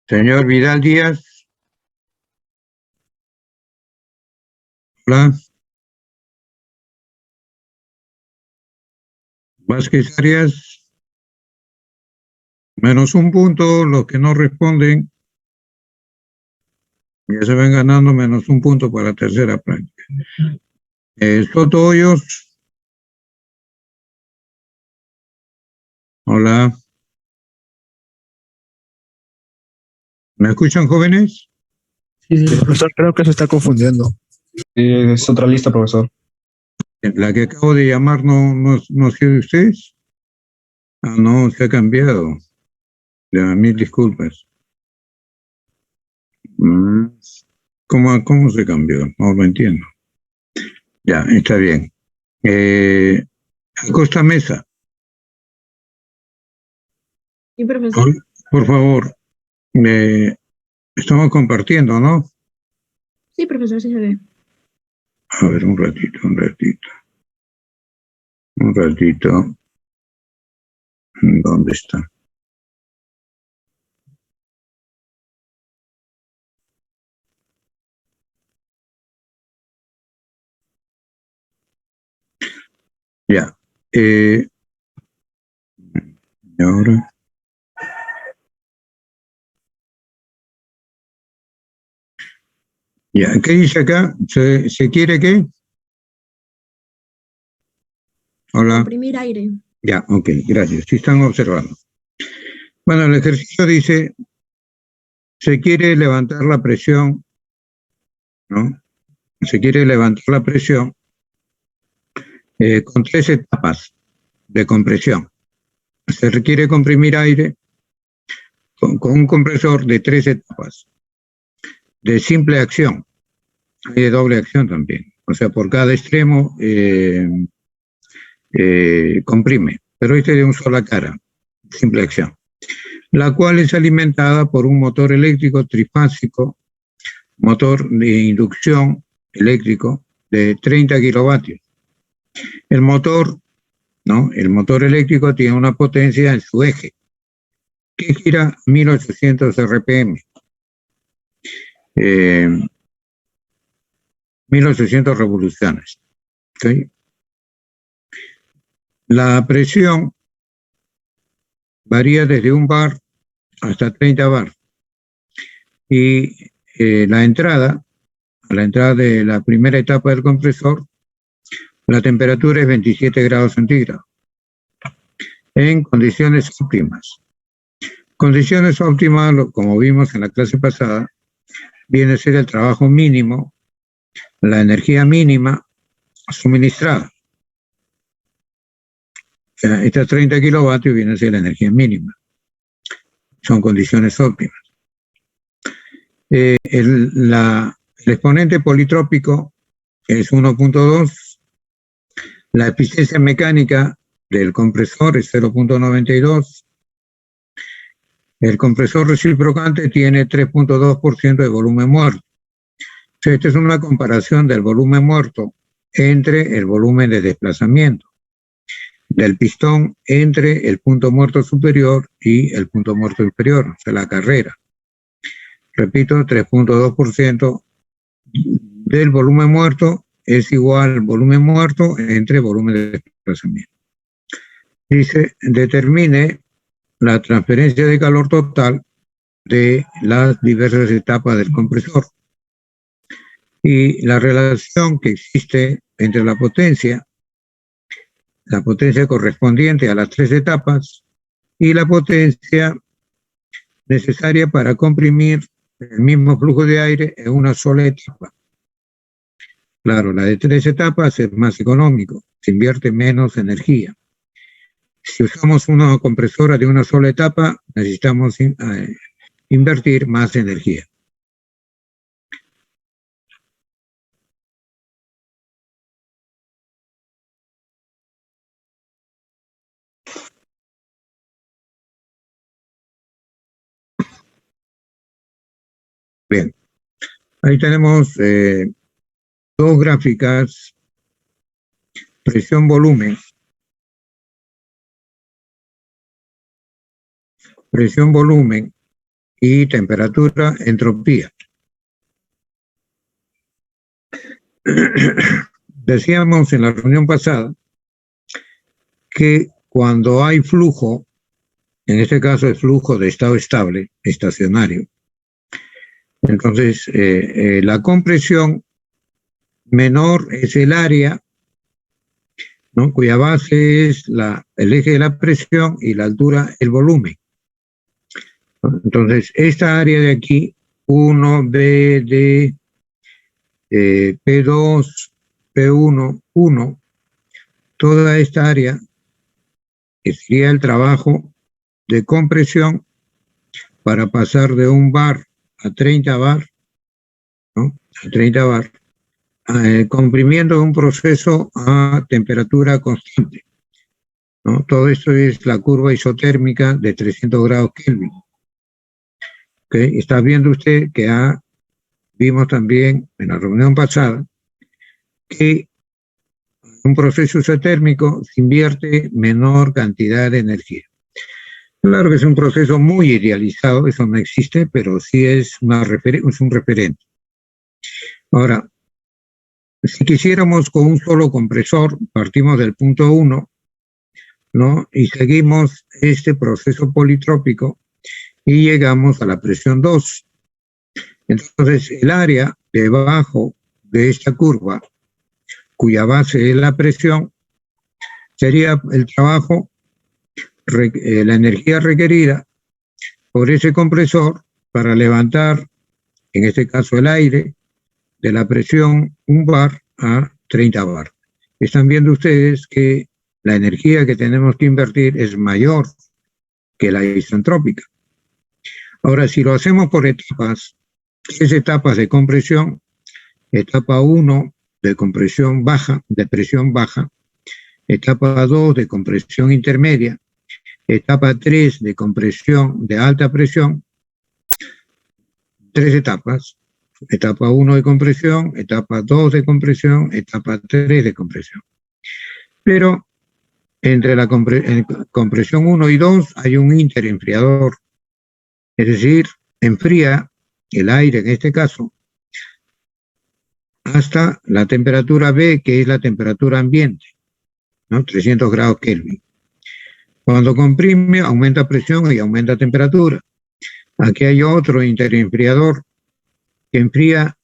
Señor Vidal Díaz. Hola. Vázquez Arias. -1 punto. Los que no responden ya se ven ganando -1 punto para la tercera práctica. Soto Hoyos. Hola. ¿Me escuchan, jóvenes? Sí, profesor, creo que se está confundiendo. Es otra lista, profesor. La que acabo de llamar no sé de ustedes. Ah, no, se ha cambiado. Ya, mil disculpas. ¿Cómo se cambió? No lo entiendo. Ya, está bien. Acosta Mesa. Sí, profesor. Por favor, estamos compartiendo, ¿no? Sí, profesor, sí se ve. A ver, un ratito. ¿Dónde está? Ya. Y ahora. Ya, ¿qué dice acá? ¿Se quiere qué? Hola. Comprimir aire. Ya, ok, gracias. Sí están observando. Bueno, el ejercicio dice, se quiere levantar la presión, ¿no? Se quiere levantar la presión con 3 etapas de compresión. Se requiere comprimir aire con un compresor de 3 etapas, de simple acción, hay de doble acción también, o sea, por cada extremo comprime, pero este de una sola cara, simple acción, la cual es alimentada por un motor eléctrico trifásico, motor de inducción eléctrico de 30 kilovatios. El motor, ¿no? El motor eléctrico tiene una potencia en su eje, que gira 1800 RPM. 1800 revoluciones. ¿Okay? La presión varía desde 1 bar hasta 30 bar. Y a la entrada de la primera etapa del compresor, la temperatura es 27 grados centígrados en condiciones óptimas. Condiciones óptimas, como vimos en la clase pasada, viene a ser el trabajo mínimo, la energía mínima suministrada. O sea, estas 30 kilovatios viene a ser la energía mínima. Son condiciones óptimas. El exponente politrópico es 1.2. La eficiencia mecánica del compresor es 0.92. El compresor reciprocante tiene 3.2% de volumen muerto. O sea, esta es una comparación del volumen muerto entre el volumen de desplazamiento del pistón entre el punto muerto superior y el punto muerto inferior, o sea, la carrera. Repito, 3.2% del volumen muerto es igual al volumen muerto entre volumen de desplazamiento. Dice, determine la transferencia de calor total de las diversas etapas del compresor y la relación que existe entre la potencia correspondiente a las 3 etapas y la potencia necesaria para comprimir el mismo flujo de aire en una sola etapa. Claro, la de 3 etapas es más económico, se invierte menos energía. Si usamos una compresora de una sola etapa, necesitamos invertir más energía. Bien, ahí tenemos 2 gráficas, presión-volumen y temperatura, entropía. Decíamos en la reunión pasada que cuando hay flujo, en este caso el flujo de estado estable, estacionario, entonces la compresión menor es el área, ¿no?, cuya base es el eje de la presión y la altura el volumen. Entonces, esta área de aquí, 1, B, D, P2, P1, 1, toda esta área, que sería el trabajo de compresión para pasar de 1 bar a 30 bar, ¿no?, a 30 bar, comprimiendo un proceso a temperatura constante, ¿no? Todo esto es la curva isotérmica de 300 grados Kelvin. ¿Okay? Está viendo usted que vimos también en la reunión pasada que en un proceso isotérmico se invierte menor cantidad de energía. Claro que es un proceso muy idealizado, eso no existe, pero sí es un referente. Ahora, si quisiéramos con un solo compresor, partimos del punto 1, ¿no?, y seguimos este proceso politrópico y llegamos a la presión 2. Entonces, el área debajo de esta curva, cuya base es la presión, sería el trabajo, la energía requerida por ese compresor para levantar, en este caso el aire, de la presión 1 bar a 30 bar. Están viendo ustedes que la energía que tenemos que invertir es mayor que la isentrópica. Ahora, si lo hacemos por etapas, 3 etapas de compresión, etapa 1 de compresión baja, de presión baja, etapa 2 de compresión intermedia, etapa 3 de compresión de alta presión, 3 etapas, etapa 1 de compresión, etapa 2 de compresión, etapa 3 de compresión. Pero entre la compresión 1 y 2 hay un interenfriador, es decir, enfría el aire en este caso hasta la temperatura B, que es la temperatura ambiente, ¿no?, 300 grados Kelvin. Cuando comprime, aumenta presión y aumenta temperatura. Aquí hay otro interenfriador que enfría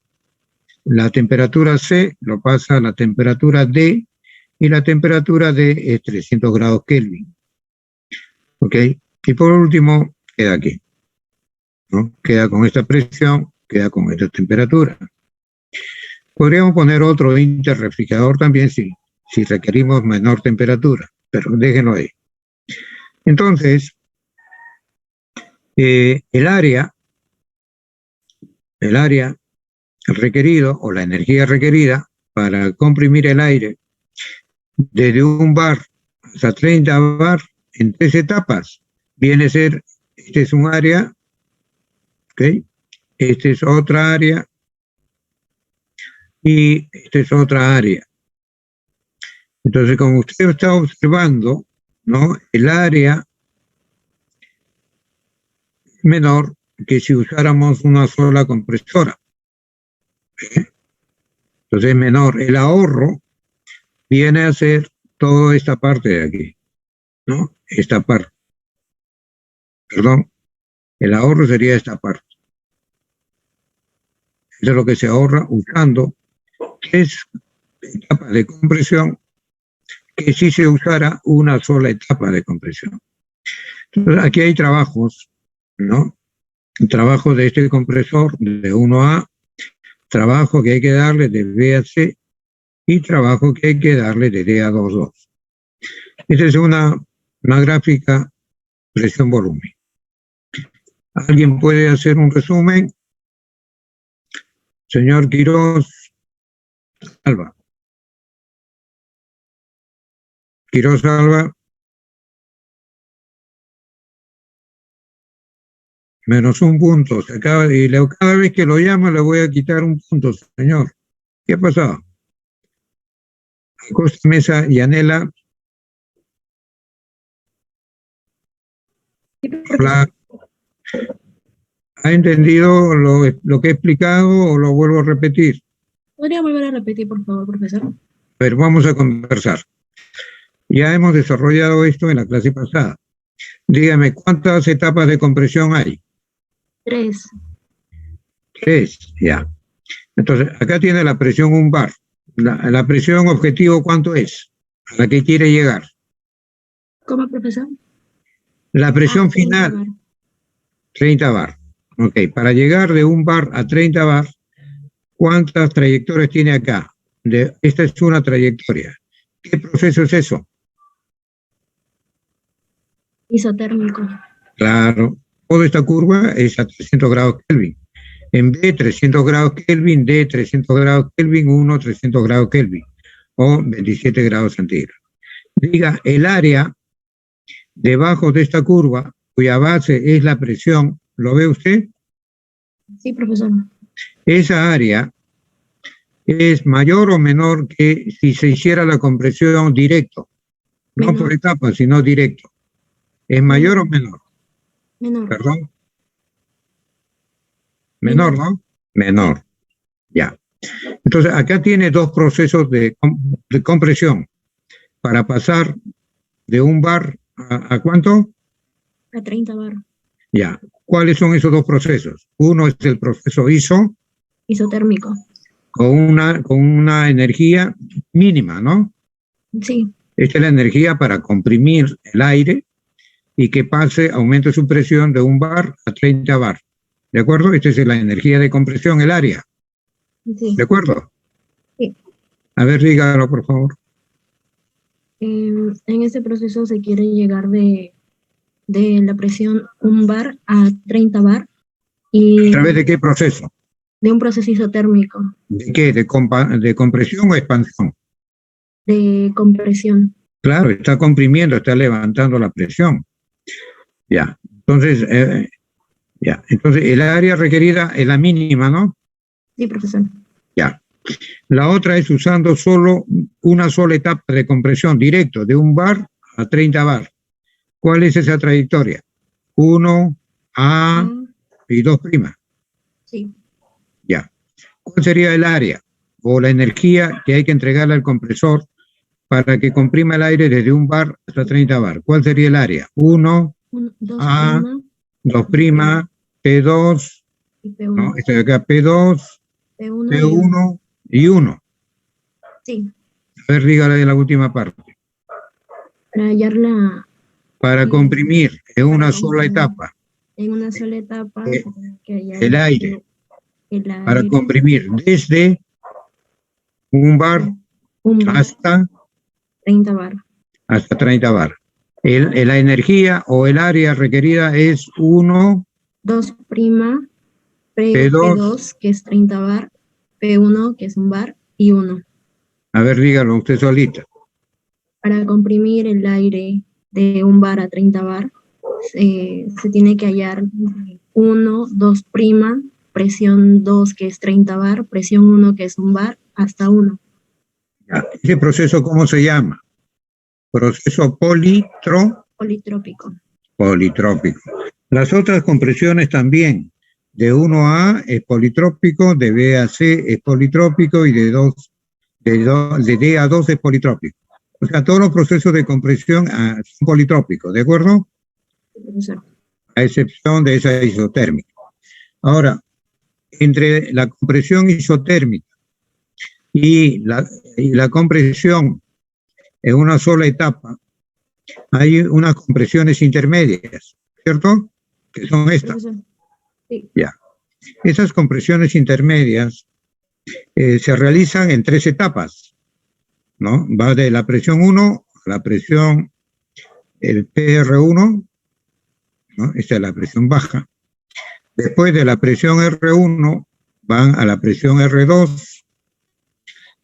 la temperatura C, lo pasa a la temperatura D, y la temperatura D es 300 grados Kelvin. ¿Ok? Y por último, queda aquí, ¿no? Queda con esta presión, queda con esta temperatura. Podríamos poner otro interrefrigerador también si requerimos menor temperatura, pero déjenlo ahí. Entonces, el área requerido o la energía requerida para comprimir el aire desde 1 bar hasta 30 bar en 3 etapas viene a ser, este es un área, ¿ok? Este es otra área y esta es otra área. Entonces, como usted está observando, ¿no?, el área menor que si usáramos una sola compresora. Entonces es menor. El ahorro viene a ser toda esta parte de aquí, ¿no? Esta parte. Perdón. El ahorro sería esta parte. Eso es lo que se ahorra usando 3 etapas de compresión, que si se usara una sola etapa de compresión. Entonces aquí hay trabajos, ¿no? Trabajo de este compresor de 1A, trabajo que hay que darle de B a C y trabajo que hay que darle de D a 2,2. Esta es una gráfica presión-volumen. ¿Alguien puede hacer un resumen? Señor Quiroz Alba. Quiroz Alba. Menos 1 punto. Cada vez que lo llamo le voy a quitar 1 punto, señor. ¿Qué ha pasado? Acosta Mesa y Anela. Hola. ¿Ha entendido lo que he explicado o lo vuelvo a repetir? ¿Podría volver a repetir, por favor, profesor? Pero vamos a conversar. Ya hemos desarrollado esto en la clase pasada. Dígame, ¿cuántas etapas de compresión hay? 3. 3, ya. Entonces, acá tiene la presión 1 bar. La presión objetivo, ¿cuánto es? ¿A la que quiere llegar? ¿Cómo, profesor? La presión 30 final, bar. 30 bar. Ok, para llegar de 1 bar a 30 bar, ¿cuántas trayectorias tiene acá? Esta es una trayectoria. ¿Qué proceso es eso? Isotérmico. Claro, toda esta curva es a 300 grados Kelvin. En B, 300 grados Kelvin, D, 300 grados Kelvin, 1, 300 grados Kelvin, o 27 grados centígrados. Diga, el área debajo de esta curva, cuya base es la presión, ¿lo ve usted? Sí, profesor. Esa área es mayor o menor que si se hiciera la compresión directo, no Menor. por etapas, sino directo. ¿Es mayor o menor? Menor. Perdón. Menor, ¿no? Menor. Ya. Entonces, acá tiene dos procesos de compresión para pasar de 1 bar a ¿cuánto? A 30 bar. Ya. ¿Cuáles son esos dos procesos? Uno es el proceso ISO Isotérmico. con una energía mínima, ¿no? Sí. Esta es la energía para comprimir el aire y que pase, aumente su presión de 1 bar a 30 bar. ¿De acuerdo? Esta es la energía de compresión, el área. Sí. ¿De acuerdo? Sí. A ver, dígalo, por favor. En este proceso se quiere llegar de la presión 1 bar a 30 bar ¿A y través de qué proceso? de un proceso isotérmico ¿De qué? ¿De compresión o expansión? de compresión. Claro, está comprimiendo, está levantando la presión. Ya. Entonces, Entonces, el área requerida es la mínima, ¿no? Sí, profesor. Ya. La otra es usando solo una sola etapa de compresión directo, de 1 bar a 30 bar. ¿Cuál es esa trayectoria? 1, A y 2'. Sí. Ya. ¿Cuál sería el área o la energía que hay que entregarle al compresor para que comprima el aire desde 1 bar hasta 30 bar? ¿Cuál sería el área? 1, 2 A, 2', prima P2, y P1. ¿no? Este de acá, P2, P1 y 1. P1 y 1. Sí. A ver, dígale la última parte. Para hallar Para comprimir en una sola etapa en una sola etapa se tiene que hallar el aire, el para aire comprimir desde 1 bar 1 bar, hasta 30 bar. 30 bar. La energía o el área requerida es 1, 2 prima, P2. P2, que es 30 bar, P1, que es 1 bar, y 1. A ver, dígalo usted solita. Para comprimir el aire de 1 bar a 30 bar, se tiene que hallar 1, 2 prima, presión 2, que es 30 bar, presión 1, que es 1 bar, hasta 1. ¿Ese proceso cómo se llama? Proceso Politrópico. politrópico. Las otras compresiones también. De 1 a A es politrópico, de B a C es politrópico y de D a 2 es politrópico. O sea, todos los procesos de compresión son politrópicos, ¿de acuerdo? Profesor. A excepción de esa isotérmica. Ahora, entre la compresión isotérmica y la compresión en una sola etapa, hay unas compresiones intermedias, ¿cierto? Que son estas. Profesor. Sí. Ya. Esas compresiones intermedias se realizan en 3 etapas, ¿no? Va de la presión 1 a la presión, el PR1, ¿no? Esta es la presión baja. Después de la presión R1 van a la presión R2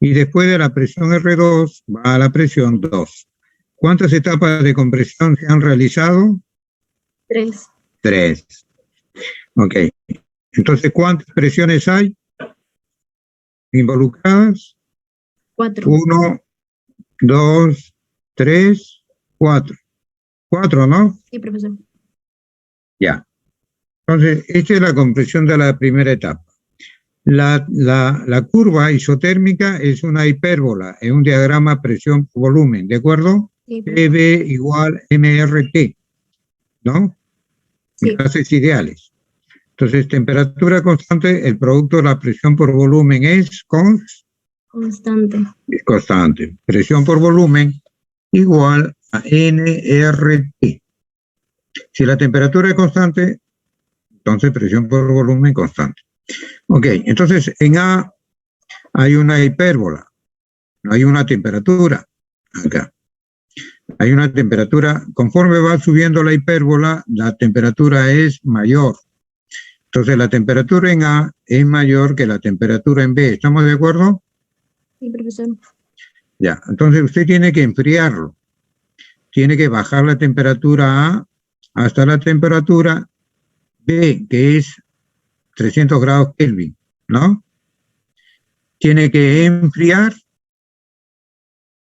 y después de la presión R2 va a la presión 2. ¿Cuántas etapas de compresión se han realizado? 3. 3. Ok. Entonces, ¿cuántas presiones hay involucradas? 4. 1, 2, 3, 4. 4, ¿no? Sí, profesor. Ya. Entonces, esta es la compresión de la primera etapa. La curva isotérmica es una hipérbola, es un diagrama presión-volumen, ¿de acuerdo? Sí, PV igual MRT, ¿no? sí, Gases ideales. Entonces, temperatura constante, el producto de la presión por volumen es constante. constante. Presión por volumen igual a nRT. Si la temperatura es constante, entonces presión por volumen constante. Ok, entonces en A hay una hipérbola, no hay una temperatura acá. Hay una temperatura, conforme va subiendo la hipérbola, la temperatura es mayor. Entonces la temperatura en A es mayor que la temperatura en B. ¿Estamos de acuerdo? Sí, profesor. Ya, entonces usted tiene que enfriarlo. Tiene que bajar la temperatura A hasta la temperatura B, que es 300 grados Kelvin, ¿no? Tiene que enfriar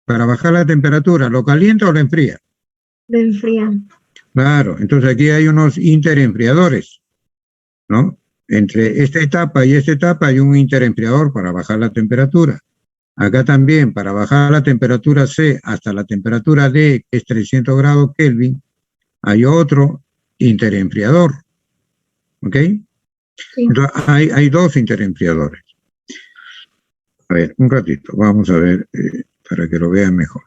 para bajar la temperatura. ¿Lo calienta o lo enfría? Lo enfría. Claro, entonces aquí hay unos interenfriadores, ¿no? Entre esta etapa y esta etapa hay un interenfriador para bajar la temperatura. Acá también, para bajar la temperatura C hasta la temperatura D, que es 300 grados Kelvin, hay otro interenfriador, ¿ok? Sí. Entonces hay dos interenfriadores. A ver, un ratito, vamos a ver para que lo vean mejor.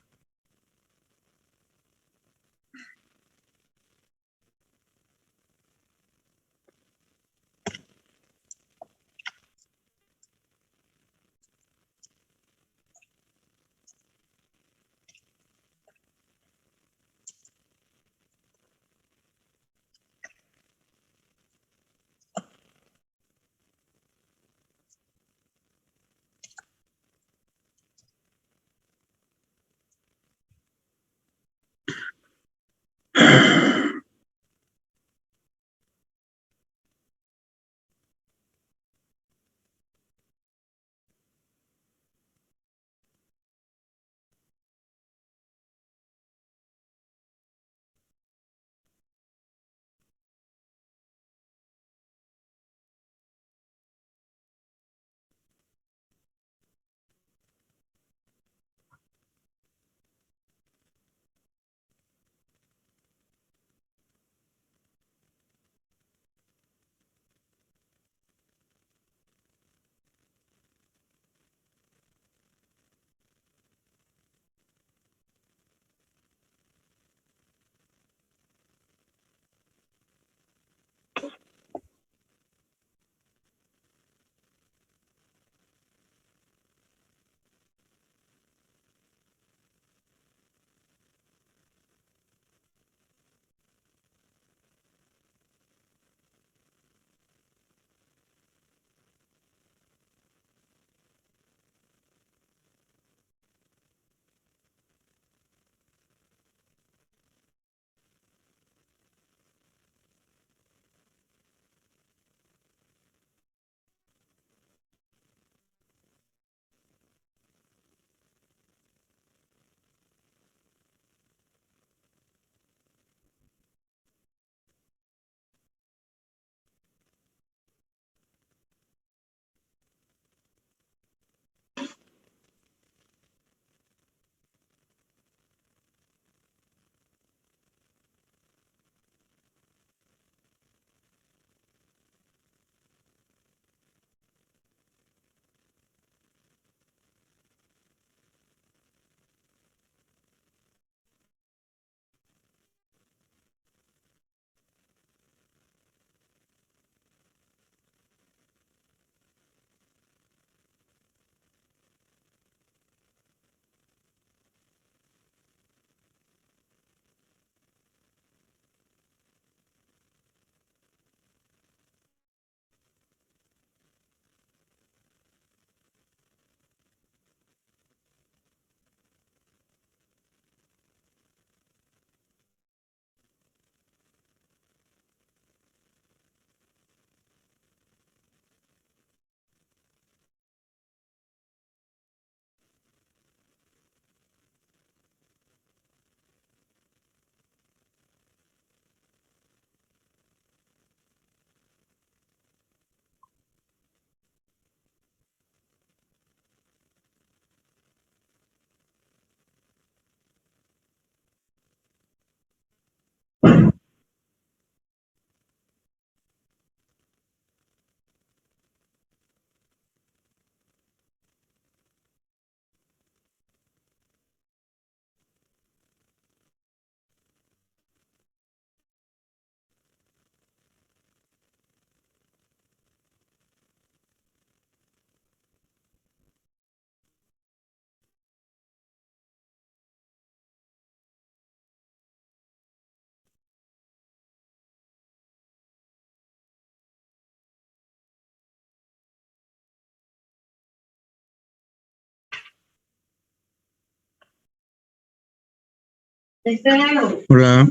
Hola.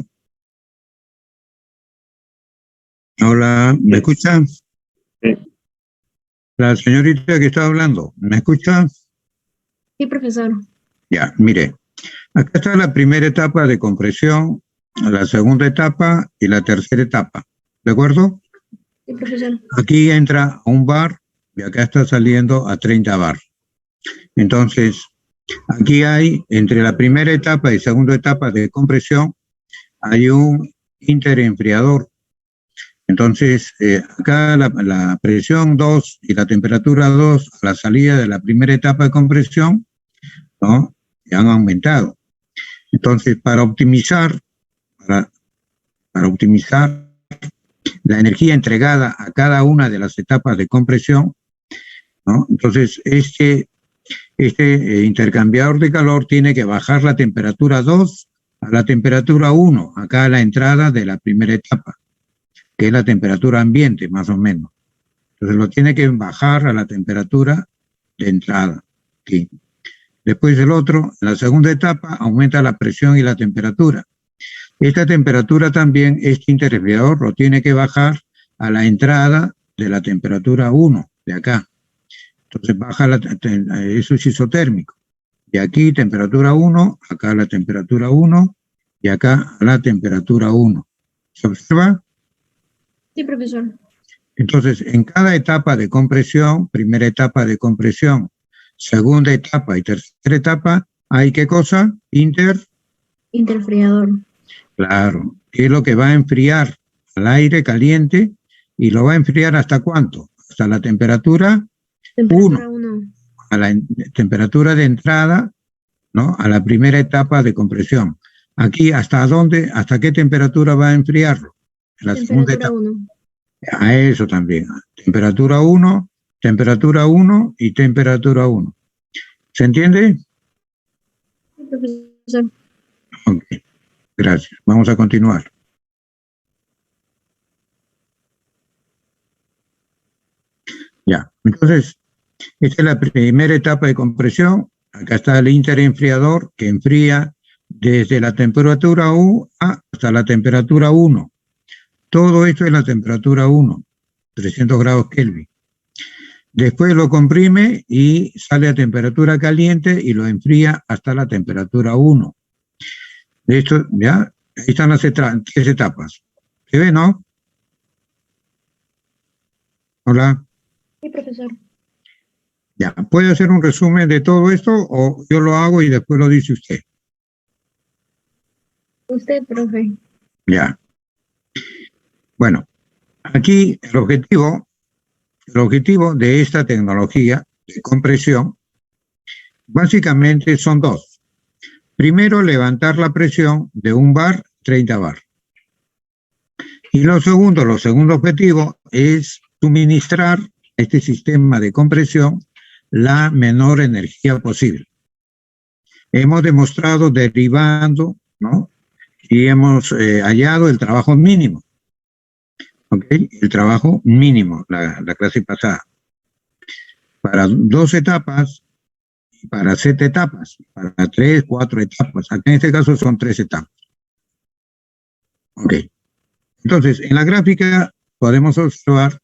Hola, ¿me escucha? La señorita que está hablando, ¿me escucha? Sí, profesor. Ya, mire, acá está la primera etapa de compresión, la segunda etapa y la tercera etapa, ¿de acuerdo? Sí, profesor. Aquí entra a un bar y acá está saliendo a 30 bar. Entonces, aquí hay, entre la primera etapa y segunda etapa de compresión, hay un interenfriador. Entonces, acá la presión 2 y la temperatura 2 a la salida de la primera etapa de compresión, ¿no? Ya han aumentado. Entonces, para, para optimizar la energía entregada a cada una de las etapas de compresión, ¿no? Entonces, este intercambiador de calor tiene que bajar la temperatura 2 a la temperatura 1, acá a la entrada de la primera etapa, que es la temperatura ambiente, más o menos. Entonces lo tiene que bajar a la temperatura de entrada. Aquí. Después el otro, en la segunda etapa, aumenta la presión y la temperatura. Esta temperatura también, este interrefrigerador lo tiene que bajar a la entrada de la temperatura 1, de acá. Entonces baja, eso es isotérmico. Y aquí temperatura 1, acá la temperatura 1 y acá la temperatura 1. ¿Se observa? Sí, profesor. Entonces, en cada etapa de compresión, primera etapa de compresión, segunda etapa y tercera etapa, ¿hay qué cosa? Interfriador. Claro, que es lo que va a enfriar al aire caliente y lo va a enfriar ¿hasta cuánto? Hasta la temperatura Temperatura 1, 1. a la temperatura de entrada, ¿no? A la primera etapa de compresión. Aquí, ¿hasta dónde? ¿Hasta qué temperatura va a enfriarlo? En la segunda Temperatura etapa. 1. A eso también. Temperatura 1 y temperatura 1. ¿Se entiende? Sí, profesor. Ok, gracias. Vamos a continuar. Ya, entonces, esta es la primera etapa de compresión. Acá está el interenfriador que enfría desde la temperatura U hasta la temperatura 1. Todo esto es la temperatura 1, 300 grados Kelvin. Después lo comprime y sale a temperatura caliente y lo enfría hasta la temperatura 1. Esto, ya, ahí están las tres etapas. ¿Se ve, no? Hola. Sí, profesor. Ya, ¿puede hacer un resumen de todo esto o yo lo hago y después lo dice usted? Usted, profe. Ya. Bueno, aquí el objetivo de esta tecnología de compresión básicamente son dos. Primero, levantar la presión de un bar, 30 bar. Y lo segundo objetivo es suministrar a este sistema de compresión la menor energía posible. Hemos demostrado derivando, ¿no? Y hemos hallado el trabajo mínimo. ¿Ok? El trabajo mínimo, la clase pasada. Para 2 etapas, para 7 etapas, para 3, 4 etapas. Aquí en este caso son 3 etapas. Ok. Entonces, en la gráfica podemos observar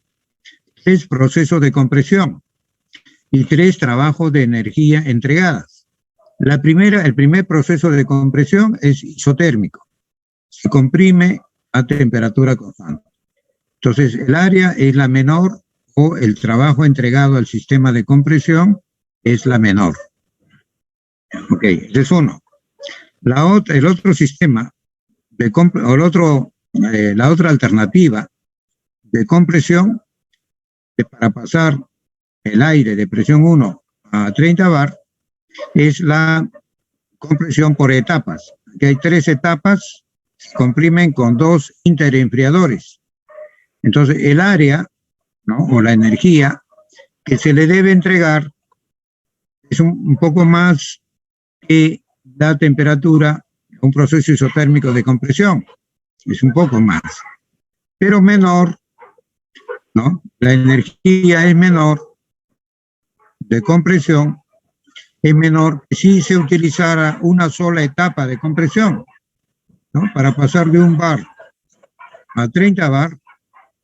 3 procesos de compresión y 3 trabajos de energía entregadas. El primer proceso de compresión es isotérmico. Se comprime a temperatura constante. Entonces, el área es la menor o el trabajo entregado al sistema de compresión es la menor. Ok, ese es uno. El otro sistema, la otra alternativa de compresión para pasar el aire de presión 1 a 30 bar es la compresión por etapas. Aquí hay 3 etapas, se comprimen con 2 interenfriadores. Entonces, el área, ¿no? O la energía que se le debe entregar es un poco más que la temperatura, un proceso isotérmico de compresión. Es un poco más, pero menor, ¿no? La energía es menor de compresión, es menor que si se utilizara una sola etapa de compresión. ¿no? Para pasar de 1 bar a 30 bar,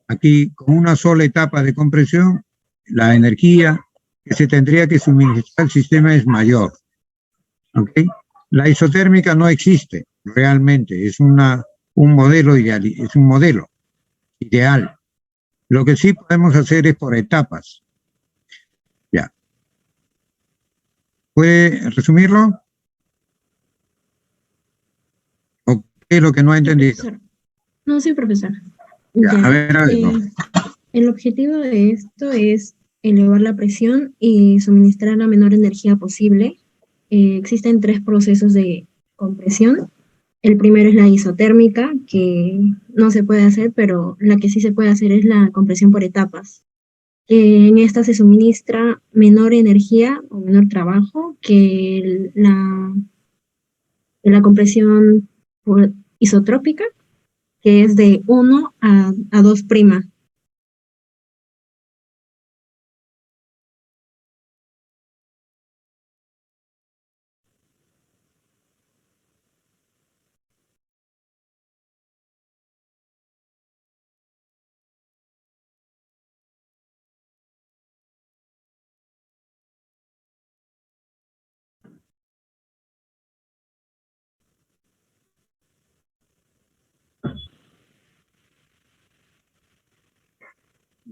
aquí con una sola etapa de compresión, la energía que se tendría que suministrar al sistema es mayor. ¿Ok? La isotérmica no existe realmente, es un modelo ideal, es un modelo ideal. Lo que sí podemos hacer es por etapas. Ya. ¿Puede resumirlo? ¿O qué es lo que no ha entendido? Profesor. No, sí, profesor. Ya, Ya. a ver, no. El objetivo de esto es elevar la presión y suministrar la menor energía posible. Existen 3 procesos de compresión. El primero es la isotérmica, que no se puede hacer, pero la que sí se puede hacer es la compresión por etapas. En esta se suministra menor energía o menor trabajo que la compresión isotrópica, que es de 1 a 2 prima.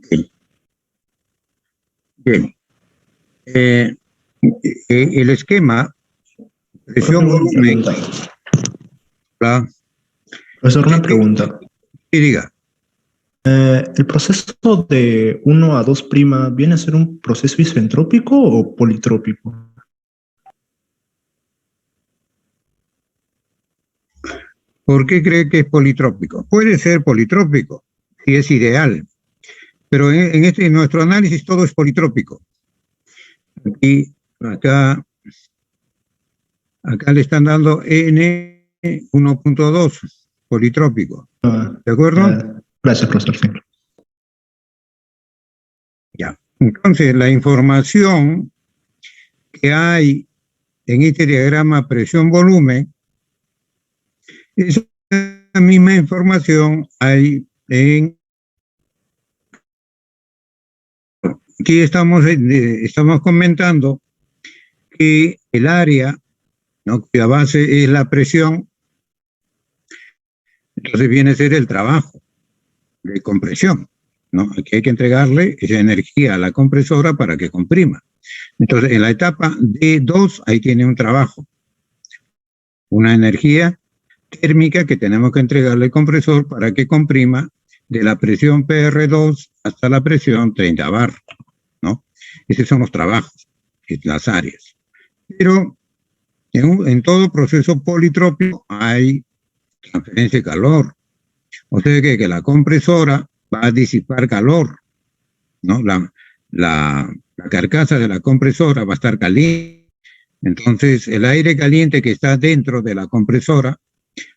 Bien. Bien. El esquema, presión, volumen, Profesor, una pregunta. y diga. ¿El proceso de 1 a 2' viene a ser un proceso isentrópico o politrópico? ¿Por qué cree que es politrópico? Puede ser politrópico, si es ideal, pero en nuestro análisis todo es politrópico. Aquí, acá le están dando N 1.2, politrópico. ¿De acuerdo? Gracias, profesor. Sí. Ya. Entonces, la información que hay en este diagrama presión-volumen, esa misma información hay en... Aquí estamos comentando que el área, ¿no?, cuya base es la presión, entonces viene a ser el trabajo de compresión, ¿no? Aquí hay que entregarle esa energía a la compresora para que comprima. Entonces, en la etapa D2, ahí tiene un trabajo, una energía térmica que tenemos que entregarle al compresor para que comprima de la presión PR2 hasta la presión 30 bar, ¿no? Esos son los trabajos, las áreas. Pero en todo proceso politrópico hay transferencia de calor. O sea que la compresora va a disipar calor, ¿no? La carcasa de la compresora va a estar caliente. Entonces, el aire caliente que está dentro de la compresora,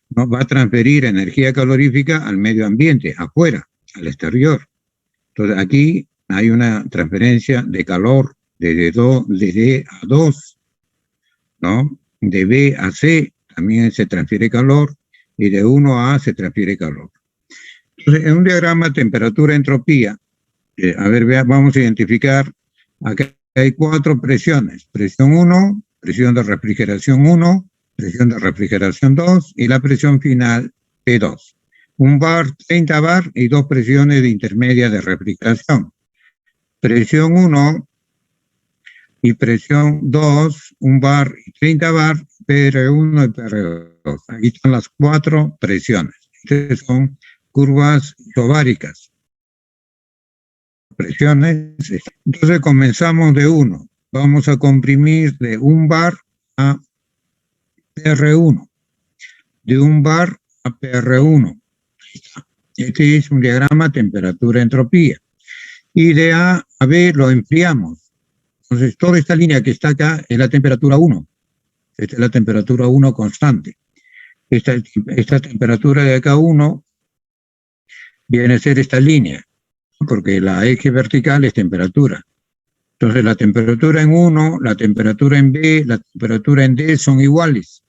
¿no?, va a transferir energía calorífica al medio ambiente, afuera, al exterior. Entonces, aquí hay una transferencia de calor de D a 2, ¿no? De B a C también se transfiere calor y de 1 a A se transfiere calor. Entonces, en un diagrama temperatura-entropía, a ver, vamos a identificar, acá hay 4 presiones. Presión 1, presión de refrigeración 1, presión de refrigeración 2 y la presión final T2. 1 bar, 30 bar y 2 presiones de intermedia de refrigeración. Presión 1 y presión 2, 1 bar y 30 bar, PR1 y PR2. Aquí están las 4 presiones. Estas son curvas isobáricas. Presiones. Entonces comenzamos de 1. Vamos a comprimir de 1 bar a PR1. De 1 bar a PR1. Este es un diagrama temperatura-entropía. Y de A a B lo enfriamos. Entonces, toda esta línea que está acá es la temperatura 1. Esta es la temperatura 1 constante. Esta temperatura de acá 1 viene a ser esta línea, porque la eje vertical es temperatura. Entonces, la temperatura en 1, la temperatura en B, la temperatura en D son iguales.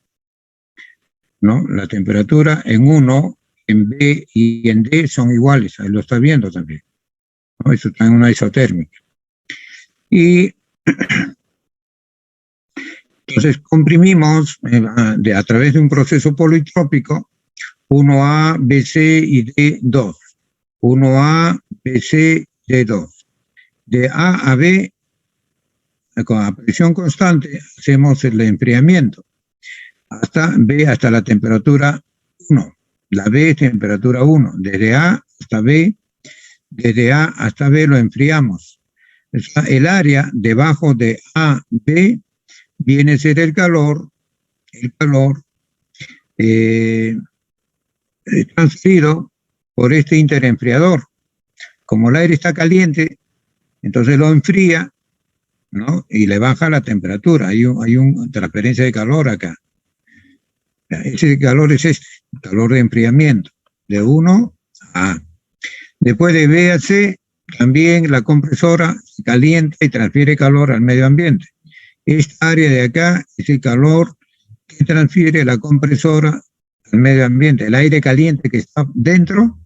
¿no? La temperatura en 1, en B y en D son iguales, ahí lo está viendo también, ¿no? Eso está en una isotérmica. Y entonces comprimimos a través de un proceso politrópico 1A, BC y D2. 1A, BC, D2. De A a B, con presión constante, hacemos el enfriamiento. Hasta B, hasta la temperatura 1. La B es temperatura 1. Desde A hasta B, desde A hasta B lo enfriamos. El área debajo de A, B, viene a ser el calor transferido por este interenfriador. Como el aire está caliente, entonces lo enfría, ¿no? Y le baja la temperatura. Hay una transferencia de calor acá. Ese calor es este, calor de enfriamiento, de 1 a A. Después de B a C, también la compresora se calienta y transfiere calor al medio ambiente. Esta área de acá es el calor que transfiere la compresora al medio ambiente. El aire caliente que está dentro,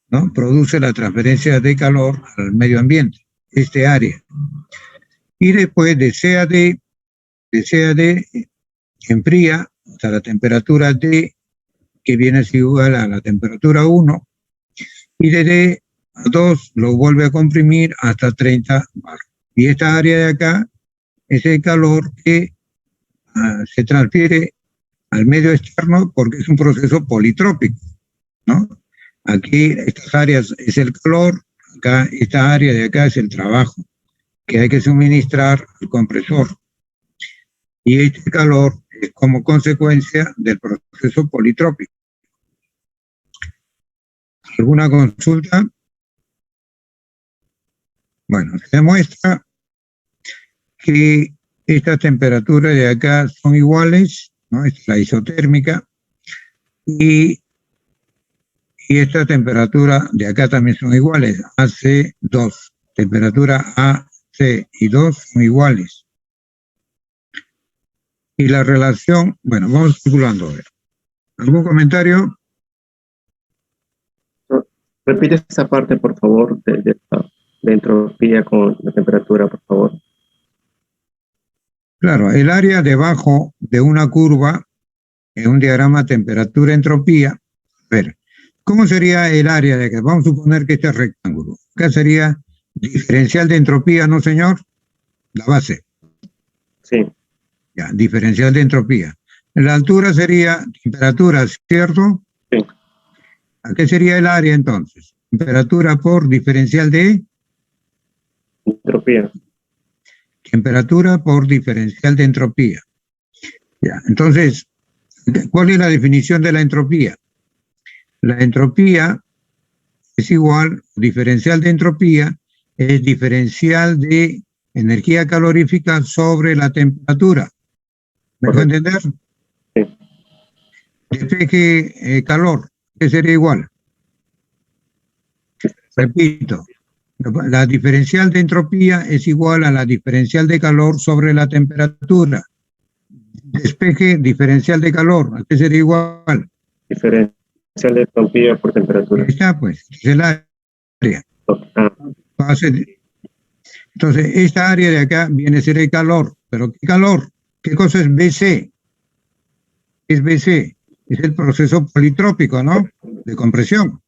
¿no? Produce la transferencia de calor al medio ambiente, este área. Y después de C a D enfría hasta la temperatura D, que viene a ser igual a la temperatura 1, y de D a 2 lo vuelve a comprimir hasta 30 bar. Y esta área de acá es el calor que se transfiere al medio externo porque es un proceso politrópico, ¿no? Aquí estas áreas es el calor, acá esta área de acá es el trabajo que hay que suministrar al compresor. Y este calor es como consecuencia del proceso politrópico. ¿Alguna consulta? Bueno, se demuestra que estas temperaturas de acá son iguales, ¿no? Esta es la isotérmica, y esta temperatura de acá también son iguales, AC2, temperatura A, C y 2 son iguales. Y la relación, bueno, vamos calculando. A ver. ¿Algún comentario? Repite esa parte, por favor, de entropía con la temperatura, por favor. Claro, el área debajo de una curva en un diagrama temperatura-entropía. A ver, ¿cómo sería el área de acá? Vamos a suponer que este es rectángulo. Acá sería diferencial de entropía, ¿no, señor? La base. Sí. Ya, diferencial de entropía. La altura sería temperatura, ¿cierto? Sí. ¿A qué sería el área entonces? Temperatura por diferencial de Entropía. temperatura por diferencial de entropía. Ya, entonces, ¿cuál es la definición de la entropía? La entropía es igual, diferencial de entropía es diferencial de energía calorífica sobre la temperatura. ¿Me dejo entender? Sí. Despeje calor, ¿qué sería igual? Repito, la diferencial de entropía es igual a la diferencial de calor sobre la temperatura. Despeje diferencial de calor, ¿a qué sería igual? Diferencial de entropía por temperatura. Ahí está, pues, es el área. Entonces, esta área de acá viene a ser el calor. ¿Pero qué calor? ¿Qué cosa es BC? ¿Qué es BC? Es el proceso politrópico, ¿no? De compresión.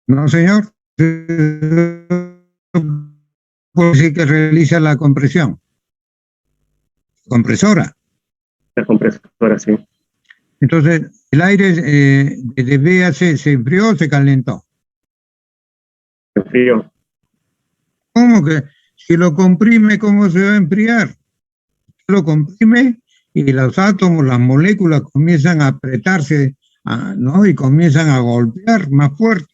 ¿No, señor? Puede decir que realiza la compresión. Compresora. La compresora, sí. Entonces, el aire de B a C se enfrió o se calentó. El frío. ¿Cómo que? Si lo comprime, ¿cómo se va a enfriar? Lo comprime y los átomos, las moléculas comienzan a apretarse, ¿no? Y comienzan a golpear más fuerte.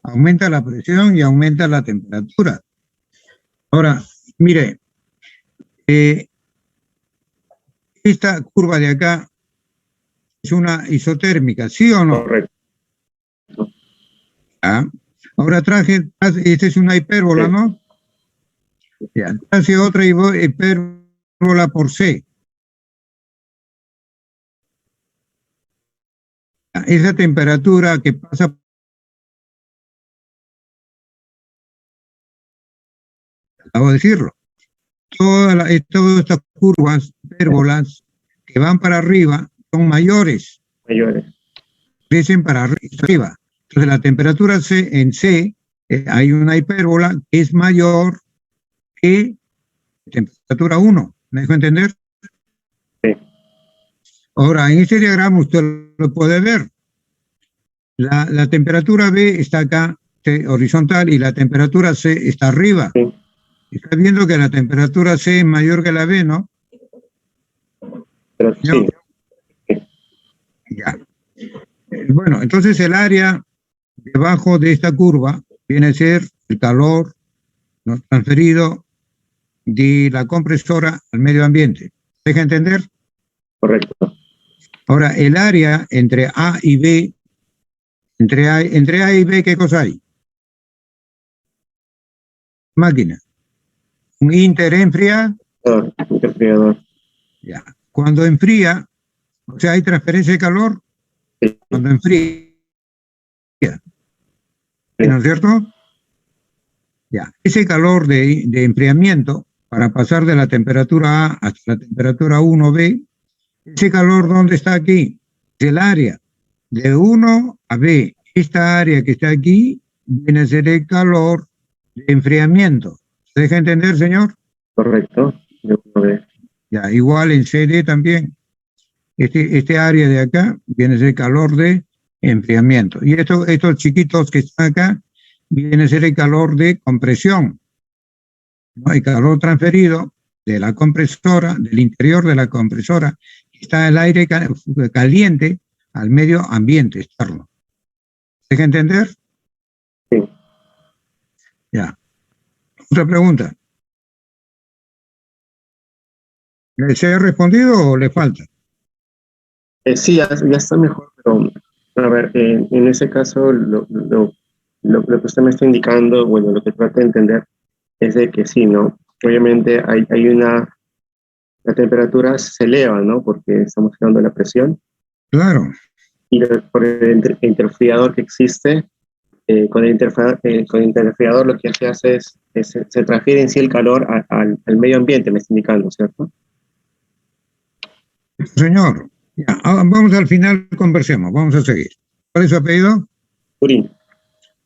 Aumenta la presión y aumenta la temperatura. Ahora, mire, esta curva de acá es una isotérmica, ¿sí o no? Correcto. ¿Ah? Ahora esta es una hipérbola, Sí. ¿no? Ya, trace otra hipérbola por C. Esa temperatura que pasa, acabo de decirlo, todas estas curvas, hipérbolas que van para arriba son mayores, mayores. crecen para arriba. Entonces la temperatura C, en C hay una hipérbola que es mayor que temperatura 1. ¿Me dejo entender? Sí. Ahora, en este diagrama usted lo puede ver. La temperatura B está acá, horizontal, y la temperatura C está arriba. Sí. Está viendo que la temperatura C es mayor que la B, ¿no? Pero sí. Ya. Bueno, entonces el área debajo de esta curva viene a ser el calor, ¿no?, transferido de la compresora al medio ambiente. ¿Deja entender? Correcto. Ahora, el área entre A y B, entre A y B, ¿qué cosa hay? Máquina. Un interenfriador. Interfriador. Ya. Cuando enfría, o sea, hay transferencia de calor Sí. cuando enfría. Sí. ¿No es cierto? Ya. Ese calor de enfriamiento, para pasar de la temperatura A hasta la temperatura 1B, ese calor, ¿dónde está aquí? Es el área de 1 a B. Esta área que está aquí viene a ser el calor de enfriamiento. ¿Se deja entender, señor? Correcto. De 1B. Ya, igual en CD también. Este área de acá viene a ser calor de enfriamiento. Y estos chiquitos que están acá viene a ser el calor de compresión, ¿no? El calor transferido de la compresora, del interior de la compresora, está el aire caliente al medio ambiente externo. ¿Se deja entender? Sí. Ya. Otra pregunta. ¿Se ha respondido o le falta? Sí, ya está mejor, pero a ver, en ese caso, lo que usted me está indicando, bueno, lo que trato de entender es de que sí, ¿no? Obviamente la temperatura se eleva, ¿no? Porque estamos creando la presión Claro. y por el interfriador que existe, con el interfriador lo que se hace se transfiere en sí el calor al medio ambiente, me está indicando, ¿cierto? Señor, ya, vamos al final, conversemos, vamos a seguir. ¿Cuál es su apellido? Turín.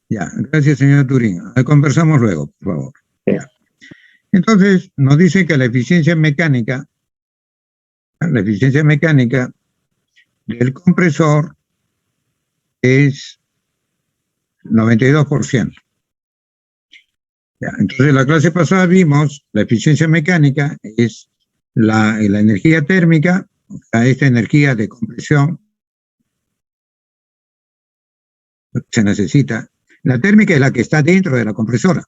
Ya, gracias, señor Turín. Conversamos luego, por favor. Sí. Ya. Entonces, nos dice que la eficiencia mecánica del compresor es 92%. Ya, entonces, la clase pasada vimos la eficiencia mecánica es la energía térmica, o sea, esta energía de compresión se necesita. La térmica es la que está dentro de la compresora.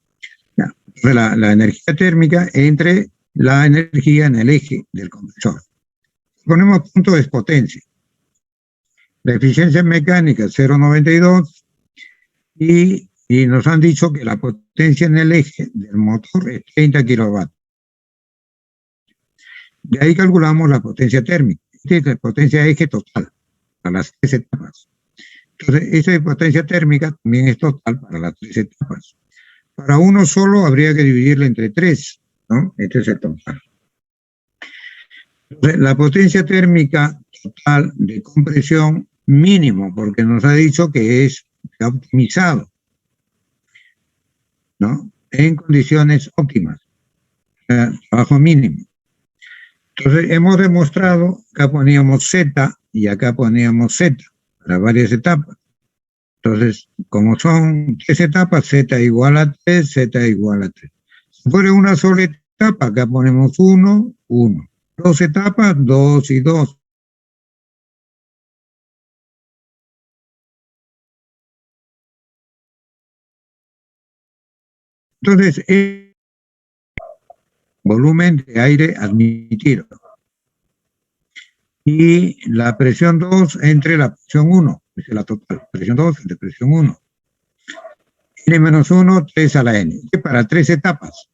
Ya, entonces, la energía térmica entre la energía en el eje del compresor. Ponemos punto de potencia. La eficiencia mecánica 0,92 y nos han dicho que la potencia en el eje del motor es 30 kilovatios. De ahí calculamos la potencia térmica. Esta es la potencia eje total para las 3 etapas. Entonces, esa potencia térmica también es total para las 3 etapas. Para uno solo habría que dividirla entre 3, ¿no? Este es el total. Entonces, la potencia térmica total de compresión mínimo, porque nos ha dicho que es optimizado, ¿no? En condiciones óptimas, o sea, trabajo mínimo. Entonces, hemos demostrado, acá poníamos Z y acá poníamos Z para varias etapas. Entonces, como son 3 etapas, Z igual a 3, Z igual a 3. Si fuera una sola etapa, acá ponemos 1, 1. 2 etapas, 2 y 2. Entonces, el volumen de aire admitido. Y la presión 2 entre la presión 1, es la total. Presión 2 entre presión 1. N menos 1, 3 a la N. Para 3 etapas.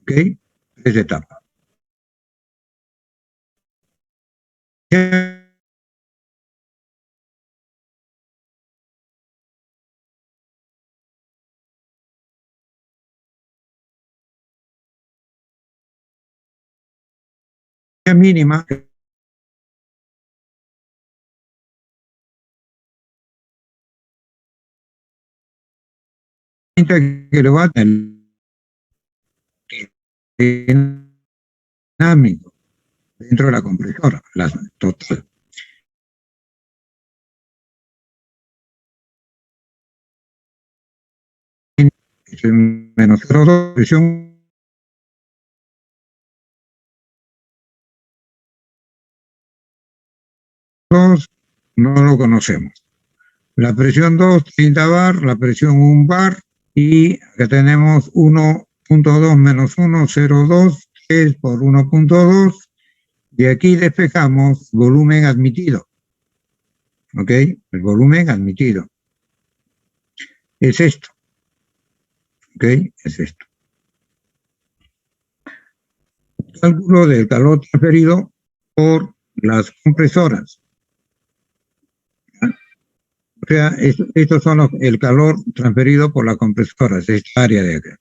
¿Ok? 3 etapas. mínima kilovatios dinámico dentro de la compresora, la total. Menos 0,2, presión no lo conocemos. La presión 2, 30 bar, la presión 1 bar, y acá tenemos 1.2 menos 1, 0,2, 3 por 1.2, y aquí despejamos volumen admitido. ¿Ok? El volumen admitido. Es esto. ¿Ok? Es esto. Cálculo del calor transferido por las compresoras. O sea, estos son el calor transferido por las compresoras, esta área de acá.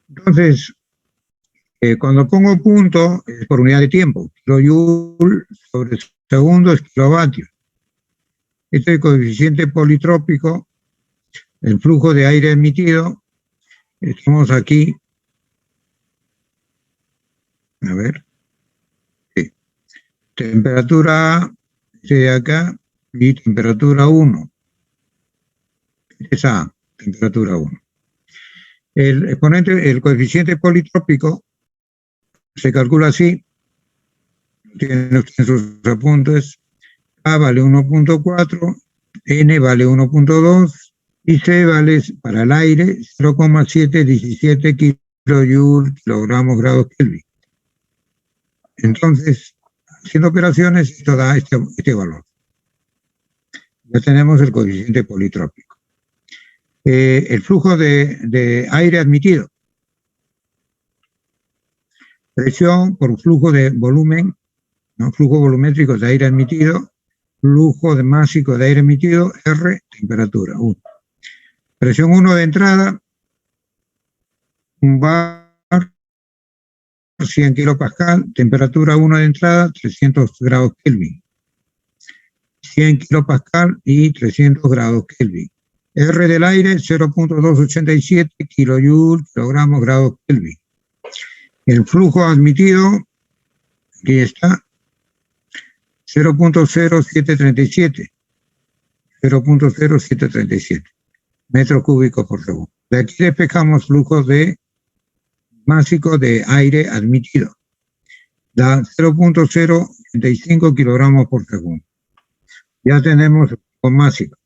Entonces, cuando pongo punto, es por unidad de tiempo. Kilojoule sobre segundo es kilovatio. Este es el coeficiente politrópico, el flujo de aire emitido. Estamos aquí. A ver. Sí. Temperatura A, de acá, y temperatura 1. Esa A, temperatura 1. El exponente, el coeficiente politrópico, se calcula así. Tienen ustedes sus apuntes. A vale 1.4, N vale 1.2 y C vale para el aire 0,717 kilojoules, kilogramos, grados Kelvin. Entonces, haciendo operaciones, esto da este valor. Ya tenemos el coeficiente politrópico. El flujo de aire admitido. Presión por flujo de volumen, ¿no? Flujo volumétrico de aire admitido, flujo de másico de aire emitido, R, temperatura, 1. Presión 1 de entrada, un bar, 100 kilopascal, temperatura 1 de entrada, 300 grados Kelvin. 100 kilopascal y 300 grados Kelvin. R del aire, 0.287 kilojoule, kilogramos, grados Kelvin. El flujo admitido, aquí está, 0.0737. 0.0737 metros cúbicos por segundo. De aquí despejamos flujos de másico de aire admitido. Da 0.085 kilogramos por segundo. Ya tenemos el flujo másico.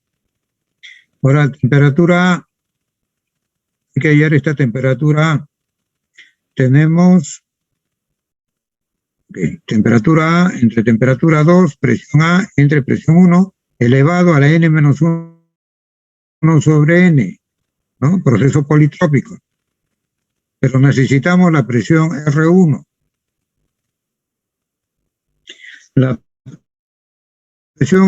Ahora, temperatura A. Hay que hallar esta temperatura A. Tenemos temperatura A entre temperatura 2, presión A entre presión 1, elevado a la N-1 sobre N, ¿no? Proceso politrópico. Pero necesitamos la presión R1. La presión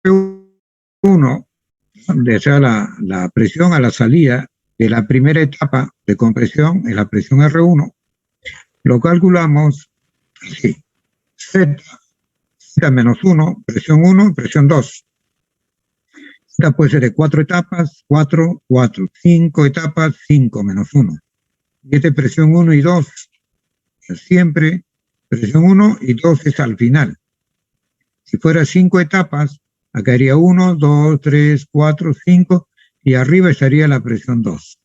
R1, o sea, la presión a la salida de la primera etapa de compresión es la presión R1. Lo calculamos así. Z menos 1, presión 1, presión 2. Z puede ser de 4 etapas, 4, 4, 5 etapas, 5 menos 1. Y este presión 1 y 2. Siempre presión 1 y 2 es al final. Si fuera 5 etapas, acá haría 1, 2, 3, 4, 5 y arriba estaría la presión 2.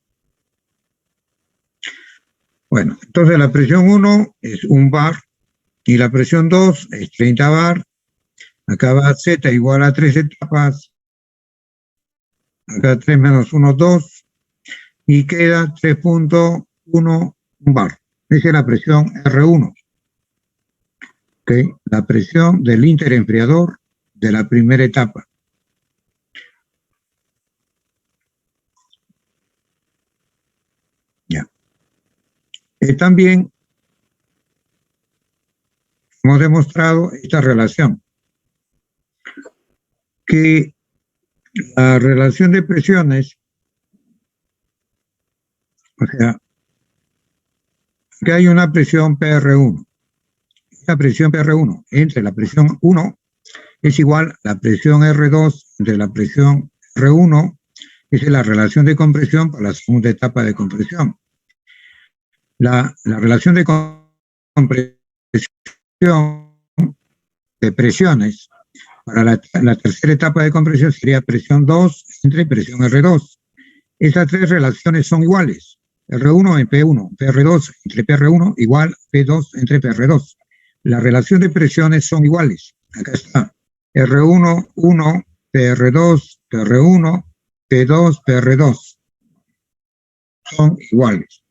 Bueno, entonces la presión 1 es 1 bar y la presión 2 es 30 bar. Acá va Z igual a 3 etapas. Acá 3 menos 1, 2. Y queda 3.1 bar. Esa es la presión R1. ¿Okay? La presión del interenfriador de la primera etapa. También hemos demostrado esta relación, que la relación de presiones, o sea, que hay una presión PR1. La presión PR1 entre la presión 1 es igual a la presión R2 entre la presión R1. Esa es la relación de compresión para la segunda etapa de compresión. La relación de compresión de presiones para la tercera etapa de compresión sería presión 2 entre presión R2. Estas tres relaciones son iguales. R1 en P1, PR2 entre PR1 igual P2 entre PR2. La relación de presiones son iguales. Acá está. R1, 1, PR2, PR1, P2, PR2. Son iguales.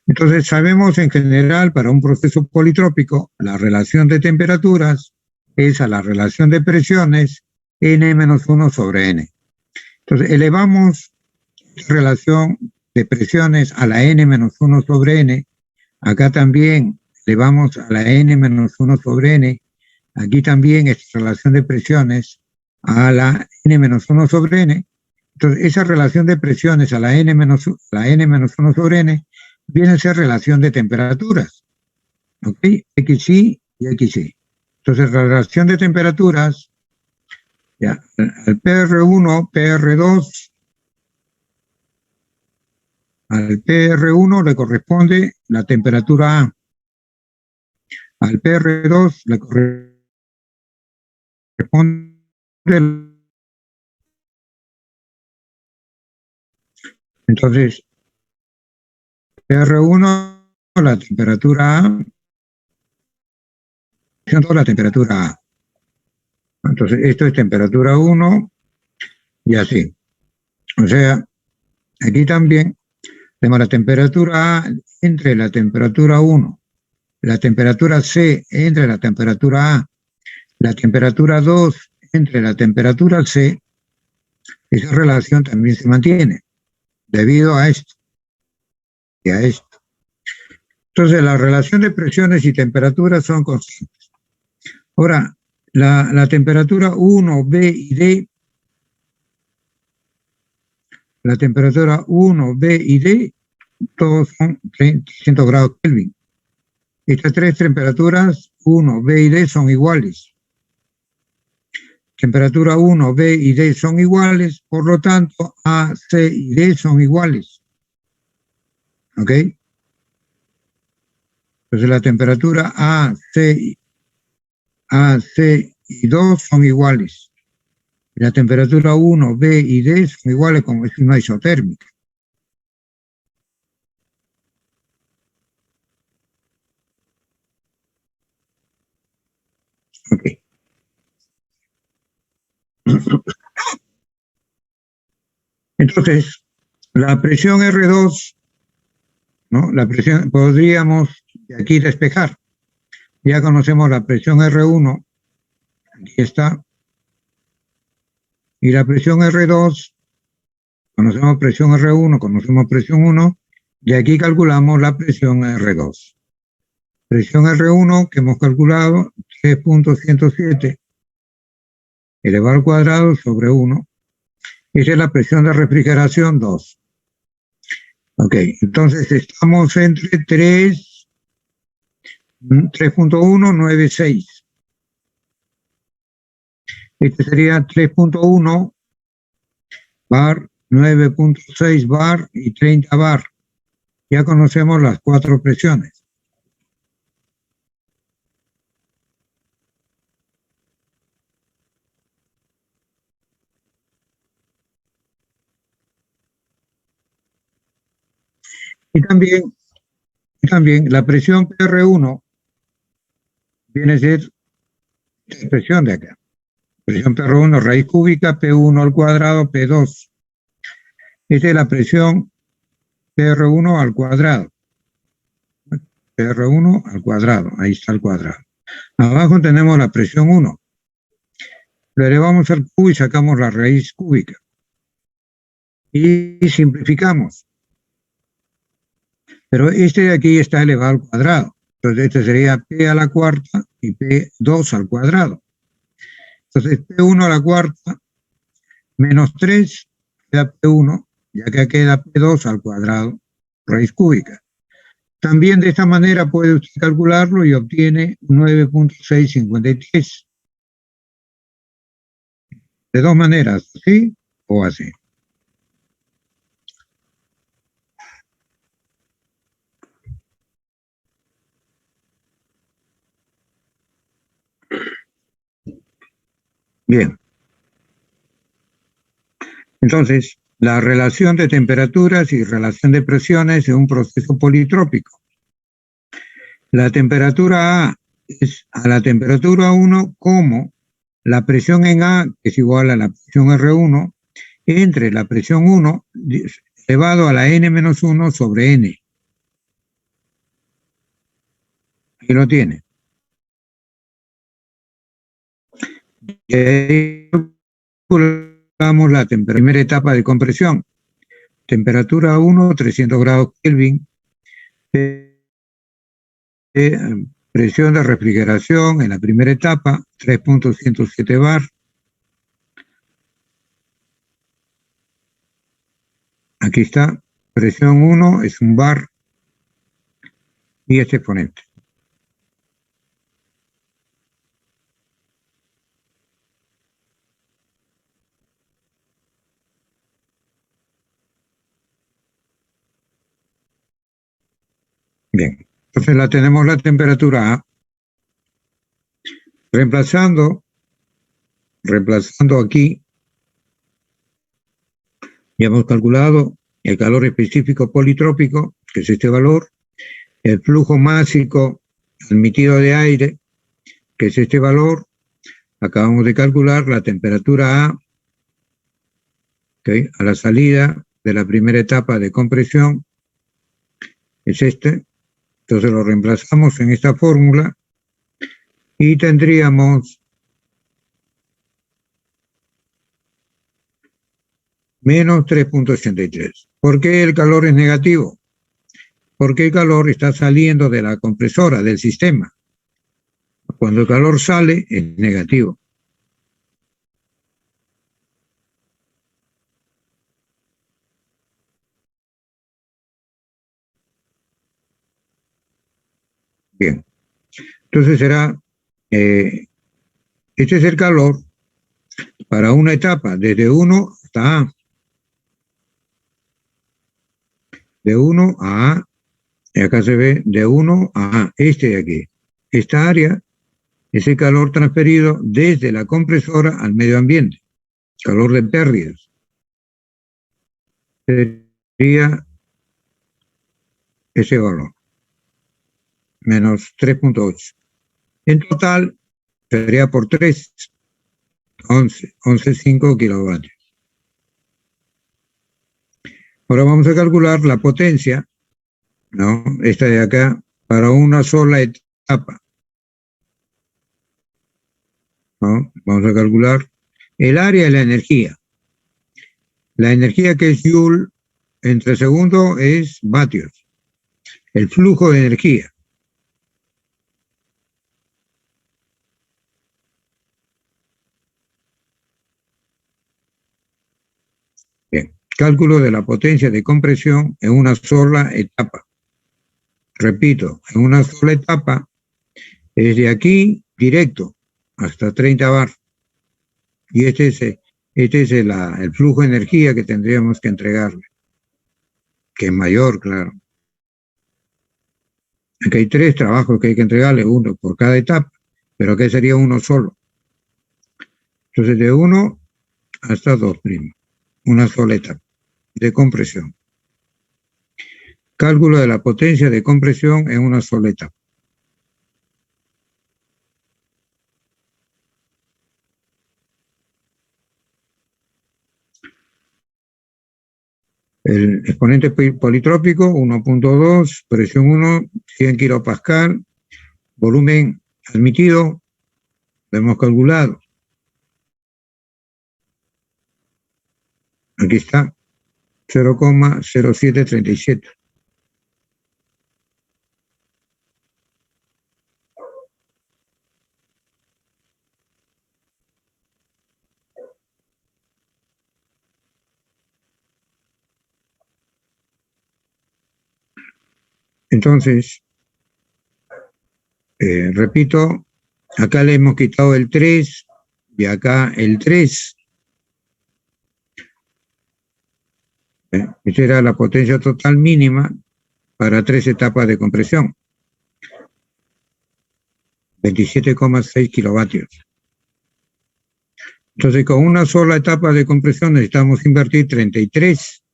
Entonces sabemos en general para un proceso politrópico la relación de temperaturas es a la relación de presiones N-1 sobre N. Entonces elevamos esta relación de presiones a la N-1 sobre N. Acá también elevamos a la N-1 sobre N. Aquí también esta relación de presiones a la N-1 sobre N. Entonces esa relación de presiones a la N-1 sobre N viene a ser relación de temperaturas, ¿ok? XY y XY. Entonces, la relación de temperaturas, ya, al PR1, PR2, al PR1 le corresponde la temperatura A, al PR2 le corresponde entonces PR1 la temperatura A, la temperatura A. Entonces esto es temperatura 1 y así. O sea, aquí también tenemos la temperatura A entre la temperatura 1, la temperatura C entre la temperatura A, la temperatura 2 entre la temperatura C. Esa relación también se mantiene debido a esto y a esto. Entonces, la relación de presiones y temperaturas son constantes. Ahora, la temperatura 1, B y D, la temperatura 1, B y D, todos son 300 grados Kelvin. Estas tres temperaturas, 1, B y D, son iguales. Temperatura 1, B y D son iguales, por lo tanto, A, C y D son iguales. ¿Ok? Entonces la temperatura A, C y 2 son iguales. La temperatura 1, B y D son iguales como es una isotérmica. Ok. Entonces, la presión R2, ¿no? La presión, podríamos de aquí despejar. Ya conocemos la presión R1, aquí está. Y la presión R2, conocemos presión R1, conocemos presión 1, y aquí calculamos la presión R2. Presión R1 que hemos calculado, 3.107 elevado al cuadrado sobre 1. Esa es la presión de refrigeración 2. Ok, entonces estamos entre 3.196. Este sería 3.1 bar, 9.6 bar y 30 bar. Ya conocemos las cuatro presiones. Y también la presión PR1 viene a ser esta expresión de acá. Presión PR1 raíz cúbica, P1 al cuadrado, P2. Esta es la presión PR1 al cuadrado. PR1 al cuadrado, ahí está el cuadrado. Abajo tenemos la presión 1. Lo elevamos al cubo y sacamos la raíz cúbica. Y simplificamos. Pero este de aquí está elevado al cuadrado. Entonces este sería P a la cuarta y P2 al cuadrado. Entonces P1 a la cuarta menos 3 queda P1, ya que queda P2 al cuadrado, raíz cúbica. También de esta manera puede usted calcularlo y obtiene 9.653. De dos maneras, así o así. Bien. Entonces, la relación de temperaturas y relación de presiones es un proceso politrópico. La temperatura A es a la temperatura 1 como la presión en A, que es igual a la presión R1, entre la presión 1 elevado a la N-1 sobre N. Aquí lo tiene. Y ahí calculamos la primera etapa de compresión. Temperatura 1, 300 grados Kelvin. Presión de refrigeración en la primera etapa, 3.107 bar. Aquí está, presión 1 es un bar y este exponente. Bien, entonces la tenemos la temperatura A. Reemplazando aquí, ya hemos calculado el calor específico politrópico, que es este valor, el flujo másico admitido de aire, que es este valor. Acabamos de calcular la temperatura A, ¿okay?, a la salida de la primera etapa de compresión, es este. Entonces lo reemplazamos en esta fórmula y tendríamos menos 3.83. ¿Por qué el calor es negativo? Porque el calor está saliendo de la compresora, del sistema. Cuando el calor sale, es negativo. Bien. Entonces será, este es el calor para una etapa, desde 1 hasta A. De 1 a A, y acá se ve de 1 a A, este de aquí. Esta área es el calor transferido desde la compresora al medio ambiente, calor de pérdidas. Sería ese valor, menos 3.8. En total, sería por 3, 11,5 kilovatios. Ahora vamos a calcular la potencia, ¿no?, esta de acá, para una sola etapa, ¿no? Vamos a calcular el área de la energía. La energía, que es Joule entre segundo, es vatios. El flujo de energía. Bien. Cálculo de la potencia de compresión en una sola etapa. Repito, en una sola etapa, es de aquí directo hasta 30 bar. Y este es el flujo de energía que tendríamos que entregarle, que es mayor, claro. Aquí hay 3 trabajos que hay que entregarle, uno por cada etapa, pero aquí sería uno solo. Entonces, de 1 hasta 2', una sola etapa de compresión. Cálculo de la potencia de compresión en una sola etapa. El exponente politrópico, 1.2, presión 1, 100 kilopascal, volumen admitido, lo hemos calculado. Aquí está, 0,0737. Entonces, repito, acá le hemos quitado el 3 y acá el 3. Esa era la potencia total mínima para 3 etapas de compresión. 27,6 kilovatios. Entonces, con una sola etapa de compresión necesitamos invertir 33.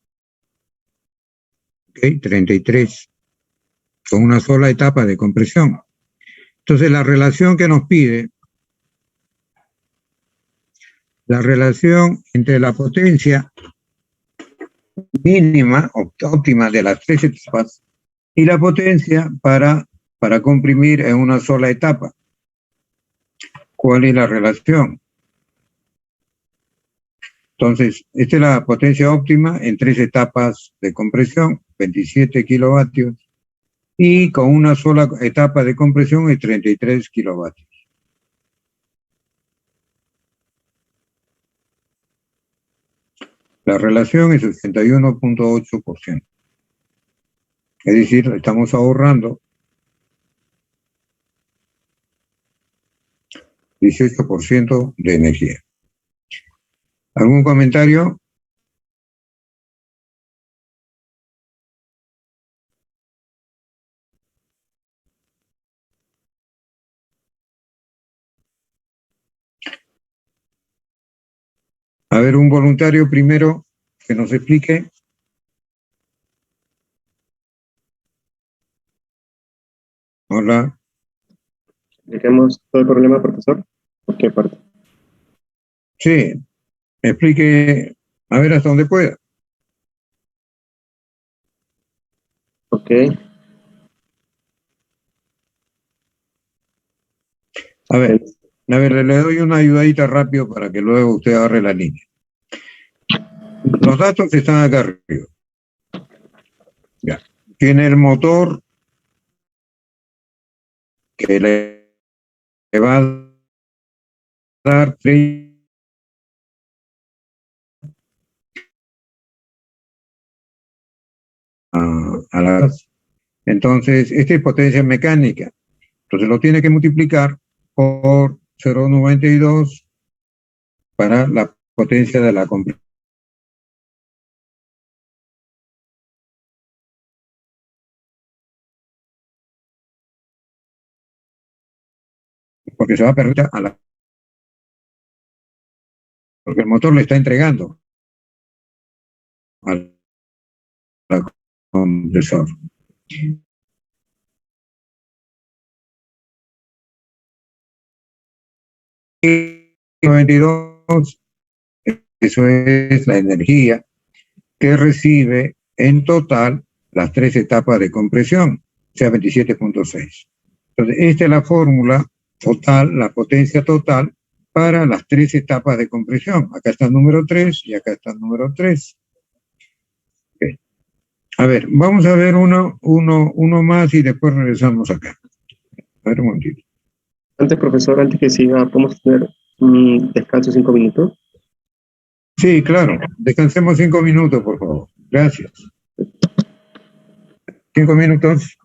¿Ok? 33. Con una sola etapa de compresión. Entonces, la relación que nos pide, la relación entre la potencia mínima, óptima de las 3 etapas, y la potencia para comprimir en una sola etapa. ¿Cuál es la relación? Entonces, esta es la potencia óptima en 3 etapas de compresión, 27 kilovatios, y con una sola etapa de compresión es 33 kilovatios. La relación es 61,8%. Es decir, estamos ahorrando 18% de energía. ¿Algún comentario? A ver, un voluntario primero que nos explique. Hola. ¿Expliquemos todo el problema, profesor? ¿Por qué parte? Sí, explique, a ver hasta donde pueda. Ok. A ver, le doy una ayudadita rápido para que luego usted agarre la línea. Los datos están acá arriba. Ya. Tiene el motor que le va a dar 30 a la... Entonces, esta es potencia mecánica. Entonces lo tiene que multiplicar por 0,92 para la potencia de la compresión. Porque se va a perder a la... Porque el motor le está entregando al compresor. Y 92, eso es la energía que recibe en total las 3 etapas de compresión, o sea, 27,6. Entonces, esta es la fórmula total, la potencia total para las 3 etapas de compresión. Acá está el número 3 y acá está el número 3. Okay. A ver, vamos a ver uno más y después regresamos acá. A ver un momentito. Antes, profesor, antes que siga, ¿podemos tener un descanso de 5 minutos? Sí, claro. Descansemos 5 minutos, por favor. Gracias. 5 minutos.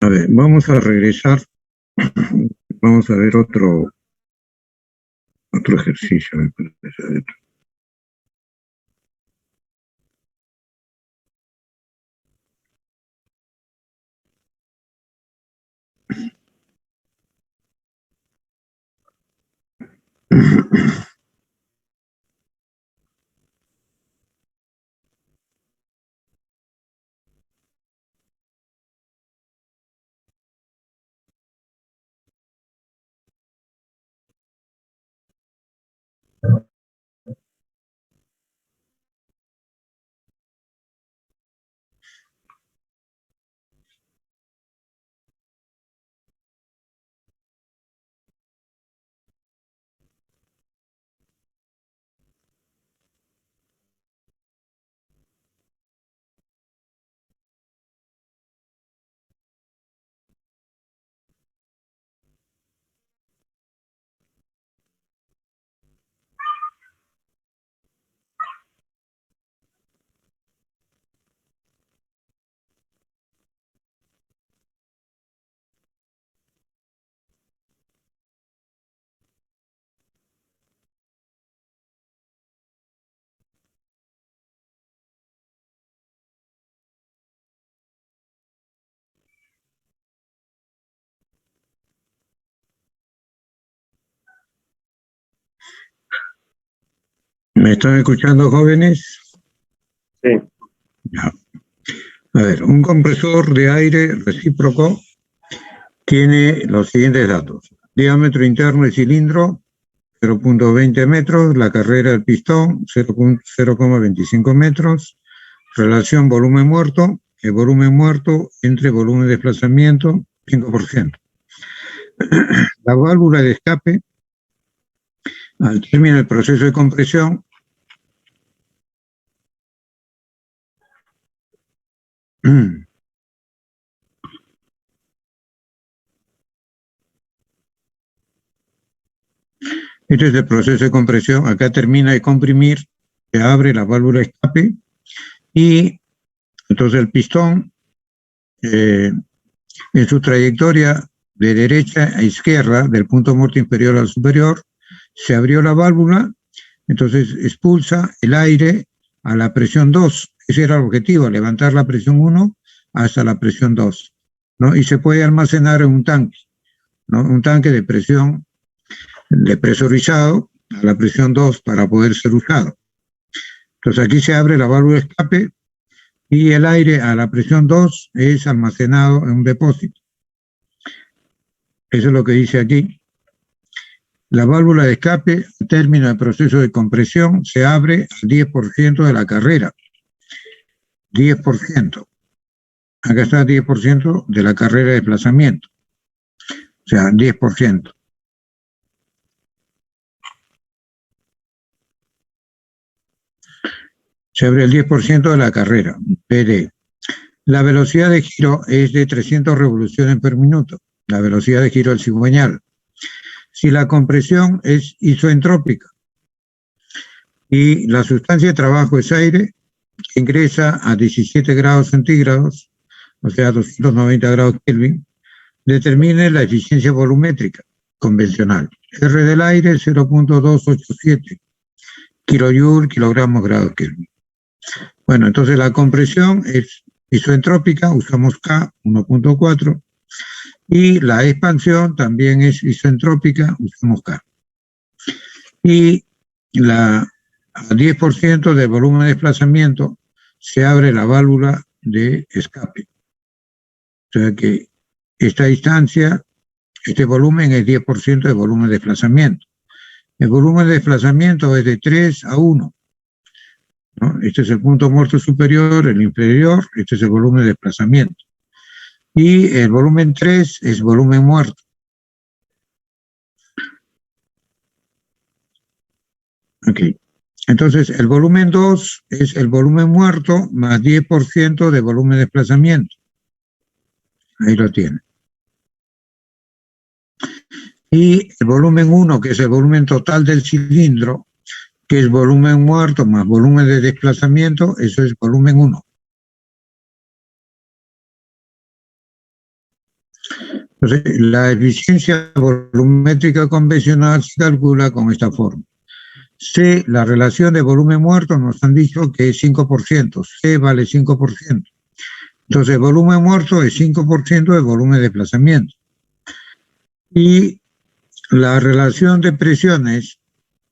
A ver, vamos a regresar. Vamos a ver otro ejercicio. Me parece. ¿Me están escuchando, jóvenes? Sí. Ya. A ver, un compresor de aire recíproco tiene los siguientes datos. Diámetro interno del cilindro, 0.20 metros. La carrera del pistón, 0,25 metros. Relación volumen muerto. El volumen muerto entre volumen de desplazamiento, 5%. La válvula de escape, al término del proceso de compresión, este es el proceso de compresión. Acá termina de comprimir, se abre la válvula de escape y entonces el pistón, en su trayectoria de derecha a izquierda, del punto muerto inferior al superior, se abrió la válvula, entonces expulsa el aire a la presión 2. Ese era el objetivo, levantar la presión 1 hasta la presión 2, ¿no? Y se puede almacenar en un tanque, ¿no? Un tanque de presión, de presurizado a la presión 2 para poder ser usado. Entonces aquí se abre la válvula de escape y el aire a la presión 2 es almacenado en un depósito. Eso es lo que dice aquí. La válvula de escape, al término del proceso de compresión, se abre al 10% de la carrera. 10%. Acá está 10% de la carrera de desplazamiento. O sea, 10%. Se abre el 10% de la carrera, PD. La velocidad de giro es de 300 revoluciones por minuto, la velocidad de giro del cigüeñal. Si la compresión es isoentrópica y la sustancia de trabajo es aire, que ingresa a 17 grados centígrados, o sea, 290 grados Kelvin, determine la eficiencia volumétrica convencional. R del aire, 0.287 kilojoule, kilogramos, grados Kelvin. Bueno, entonces la compresión es isoentrópica, usamos K, 1.4, y la expansión también es isoentrópica, usamos K. Y a 10% del volumen de desplazamiento se abre la válvula de escape. O sea que esta distancia, este volumen es 10% del volumen de desplazamiento. El volumen de desplazamiento es de 3 a 1. ¿No? Este es el punto muerto superior, el inferior, este es el volumen de desplazamiento. Y el volumen 3 es volumen muerto. Ok. Entonces, el volumen 2 es el volumen muerto más 10% de volumen de desplazamiento. Ahí lo tiene. Y el volumen 1, que es el volumen total del cilindro, que es volumen muerto más volumen de desplazamiento, eso es volumen 1. Entonces, la eficiencia volumétrica convencional se calcula con esta forma. C, la relación de volumen muerto nos han dicho que es 5%, C vale 5%. Entonces, el volumen muerto es 5% del volumen de desplazamiento. Y la relación de presiones,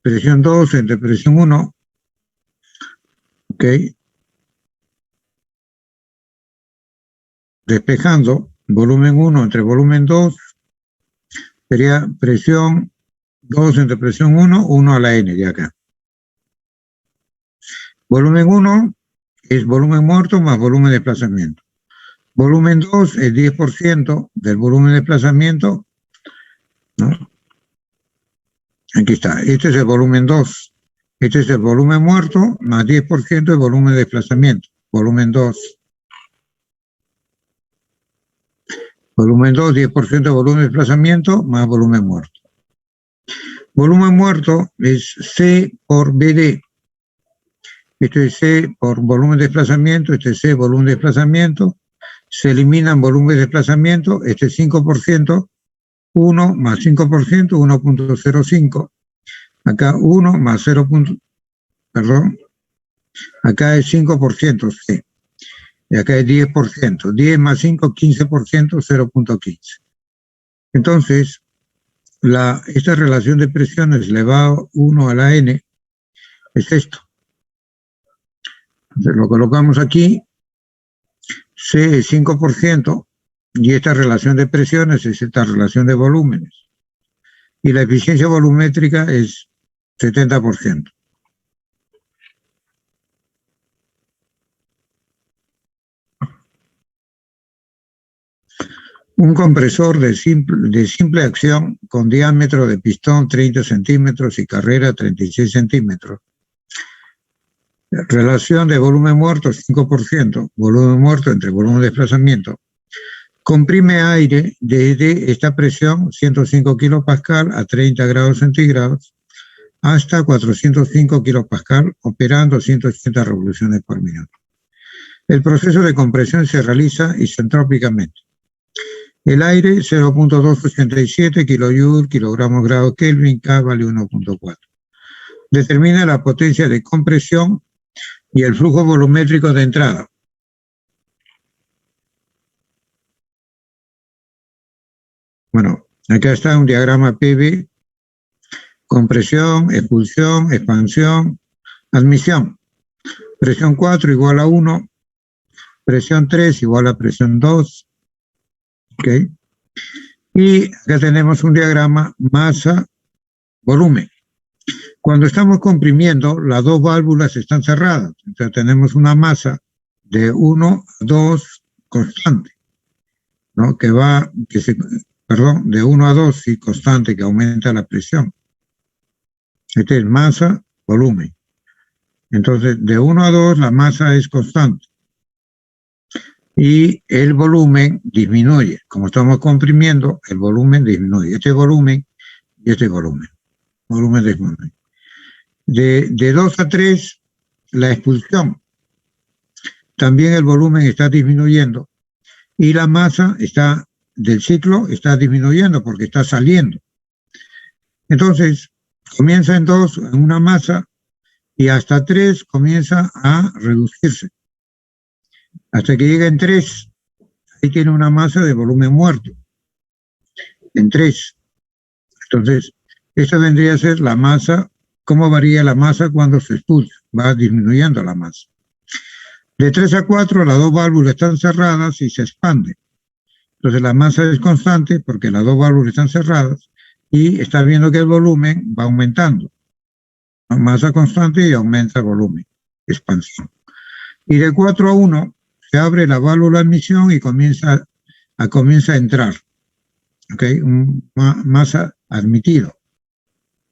presión 2 entre presión 1, ¿ok? Despejando, volumen 1 entre volumen 2, sería presión 2 entre presión 1, 1 a la n de acá. Volumen 1 es volumen muerto más volumen de desplazamiento. Volumen 2 es 10% del volumen de desplazamiento, ¿no? Aquí está, este es el volumen 2. Este es el volumen muerto más 10% del volumen de desplazamiento. Volumen 2. Volumen 2, 10% de volumen de desplazamiento más volumen muerto. Volumen muerto es C por BD. Esto es C por volumen de desplazamiento, este es C volumen de desplazamiento. Se eliminan volumen de desplazamiento, este es 5%, 1 más 5%, 1.05. Acá 1 más 0. Perdón. Acá es 5%, C. Y acá es 10%. 10 más 5, 15%, 0.15. Entonces, esta relación de presiones elevado a 1 a la n es esto. Entonces, lo colocamos aquí. C es 5% y esta relación de presiones es esta relación de volúmenes. Y la eficiencia volumétrica es 70%. Un compresor de simple acción con diámetro de pistón 30 centímetros y carrera 36 centímetros. Relación de volumen muerto 5%, volumen muerto entre volumen de desplazamiento. Comprime aire desde esta presión, 105 kilopascal a 30 grados centígrados, hasta 405 kilopascal, operando 180 revoluciones por minuto. El proceso de compresión se realiza isentrópicamente. El aire 0.287 kilojoule, kilogramos grado Kelvin, K vale 1.4. Determina la potencia de compresión y el flujo volumétrico de entrada. Bueno, acá está un diagrama PV, compresión, expulsión, expansión, admisión. Presión 4 igual a 1, presión 3 igual a presión 2, ¿ok? Y acá tenemos un diagrama masa-volumen. Cuando estamos comprimiendo, las dos válvulas están cerradas. Entonces tenemos una masa de 1 a 2 constante, ¿no? De 1 a 2 y constante, que aumenta la presión. Este es masa, volumen. Entonces, de 1 a 2 la masa es constante. Y el volumen disminuye. Como estamos comprimiendo, el volumen disminuye. Este volumen y este volumen. Volumen disminuye. De 2 a 3, la expulsión. También el volumen está disminuyendo. Y la masa del ciclo está disminuyendo porque está saliendo. Entonces, comienza en 2, en una masa, y hasta 3 comienza a reducirse. Hasta que llega en 3, ahí tiene una masa de volumen muerto. En 3. Entonces, esta vendría a ser la masa. ¿Cómo varía la masa cuando se expulsa? Va disminuyendo la masa. De 3 a 4, las dos válvulas están cerradas y se expande. Entonces la masa es constante porque las dos válvulas están cerradas y está viendo que el volumen va aumentando. Masa constante y aumenta el volumen. Expansión. Y de 4 a 1 se abre la válvula de admisión y comienza a entrar. ¿Ok? Masa admitido,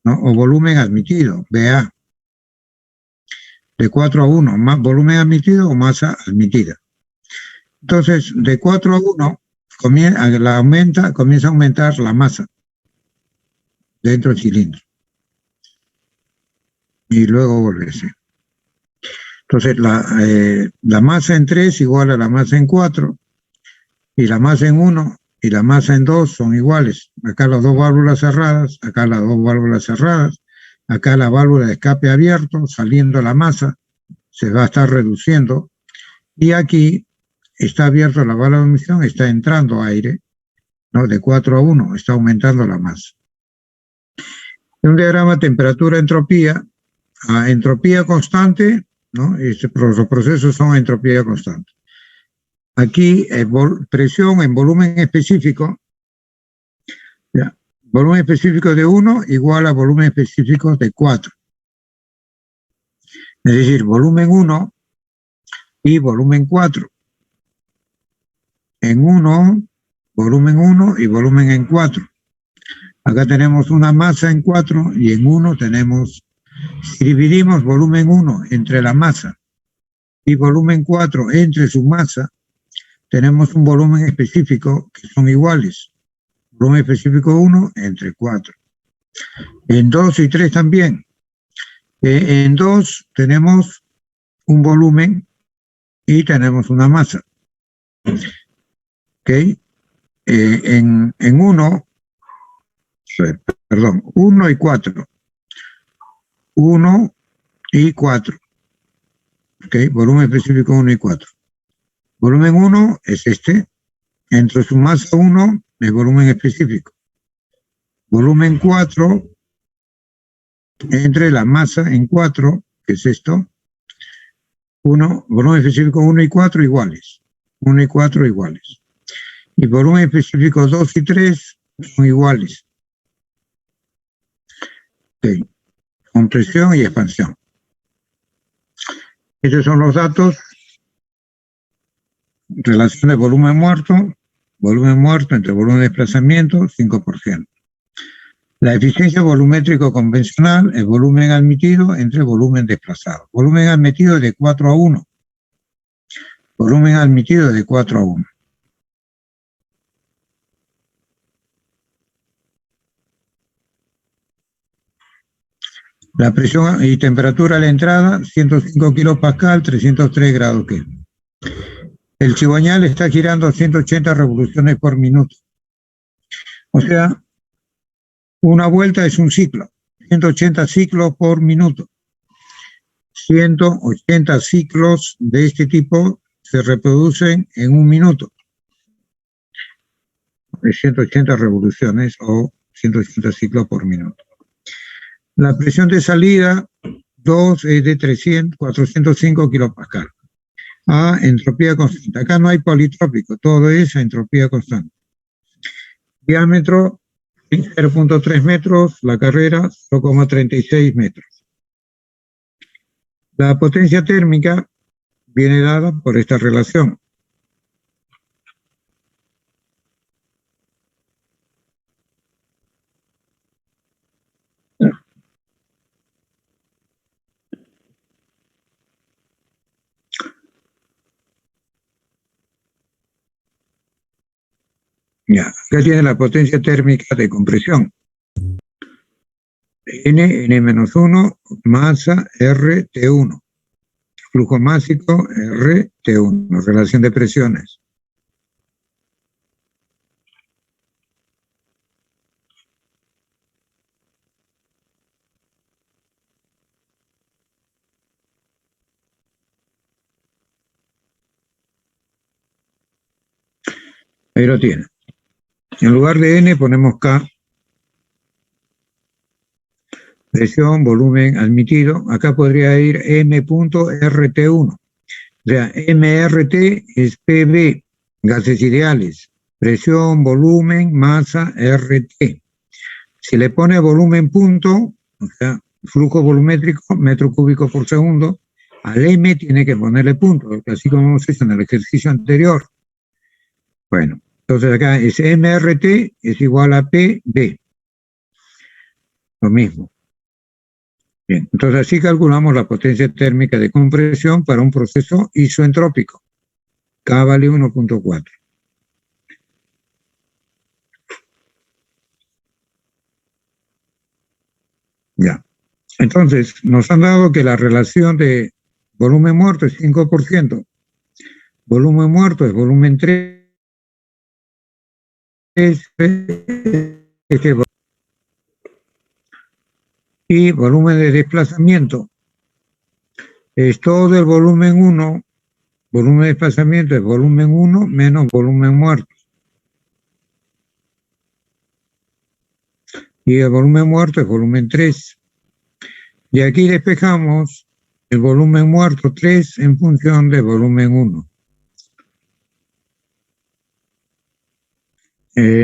¿no? O volumen admitido, BA. De 4 a 1, más volumen admitido o masa admitida. Entonces, de 4 a 1, comienza a aumentar la masa dentro del cilindro. Y luego vuelve a ser. Entonces, la masa en 3 igual a la masa en 4, y la masa en 1 y la masa en 2 son iguales. Acá las dos válvulas cerradas, acá las dos válvulas cerradas, acá la válvula de escape abierto, saliendo la masa, se va a estar reduciendo, y aquí está abierta la válvula de admisión, está entrando aire, ¿no? De 4 a 1, está aumentando la masa. Un diagrama temperatura-entropía, a entropía constante, ¿no? Los procesos son a entropía constante. Aquí, presión en volumen específico, ¿ya? Volumen específico de 1 igual a volumen específico de 4. Es decir, volumen 1 y volumen 4. En 1, volumen 1 y volumen en 4. Acá tenemos una masa en 4 y en 1 tenemos, si dividimos volumen 1 entre la masa y volumen 4 entre su masa, tenemos un volumen específico que son iguales. Volumen específico 1 entre 4. En 2 y 3 también. En 2 tenemos un volumen y tenemos una masa. ¿Ok? En 1, perdón, 1 y 4. 1 y 4. ¿Ok? Volumen específico 1 y 4. Volumen 1 es este. Entre su masa 1 es volumen específico. Volumen 4 entre la masa en 4, que es esto. Volumen específico 1 y 4 iguales. 1 y 4 iguales. Y volumen específico 2 y 3 son iguales. Okay. Compresión y expansión. Estos son los datos. Relación de volumen muerto entre volumen de desplazamiento, 5%. La eficiencia volumétrico convencional es volumen admitido entre volumen desplazado. Volumen admitido de 4 a 1. Volumen admitido de 4 a 1. La presión y temperatura a la entrada, 105 kilopascal, 303 grados Kelvin. El cigüeñal está girando a 180 revoluciones por minuto. O sea, una vuelta es un ciclo, 180 ciclos por minuto. 180 ciclos de este tipo se reproducen en un minuto. 180 revoluciones o 180 ciclos por minuto. La presión de salida 2 es de 405 kilopascal. A entropía constante. Acá no hay politrópico, todo es a entropía constante. Diámetro 0.3 metros, la carrera 0,36 metros. La potencia térmica viene dada por esta relación. Ya, acá tiene la potencia térmica de compresión. N-1, masa R, T1. Flujo másico R, T1, relación de presiones. Ahí lo tiene. En lugar de N ponemos K. Presión, volumen admitido. Acá podría ir M.RT1. O sea, MRT es PB, gases ideales. Presión, volumen, masa, RT. Si le pone volumen punto, o sea, flujo volumétrico, metro cúbico por segundo, al M tiene que ponerle punto, así como hemos hecho en el ejercicio anterior. Bueno, entonces acá es MRT es igual a PB. Lo mismo. Bien, entonces así calculamos la potencia térmica de compresión para un proceso isoentrópico. K vale 1.4. Ya. Entonces, nos han dado que la relación de volumen muerto es 5%. Volumen muerto es volumen 3. este y volumen de desplazamiento es todo el volumen 1, volumen de desplazamiento es volumen 1 menos volumen muerto. Y el volumen muerto es volumen 3. Y aquí despejamos el volumen muerto 3 en función del volumen 1.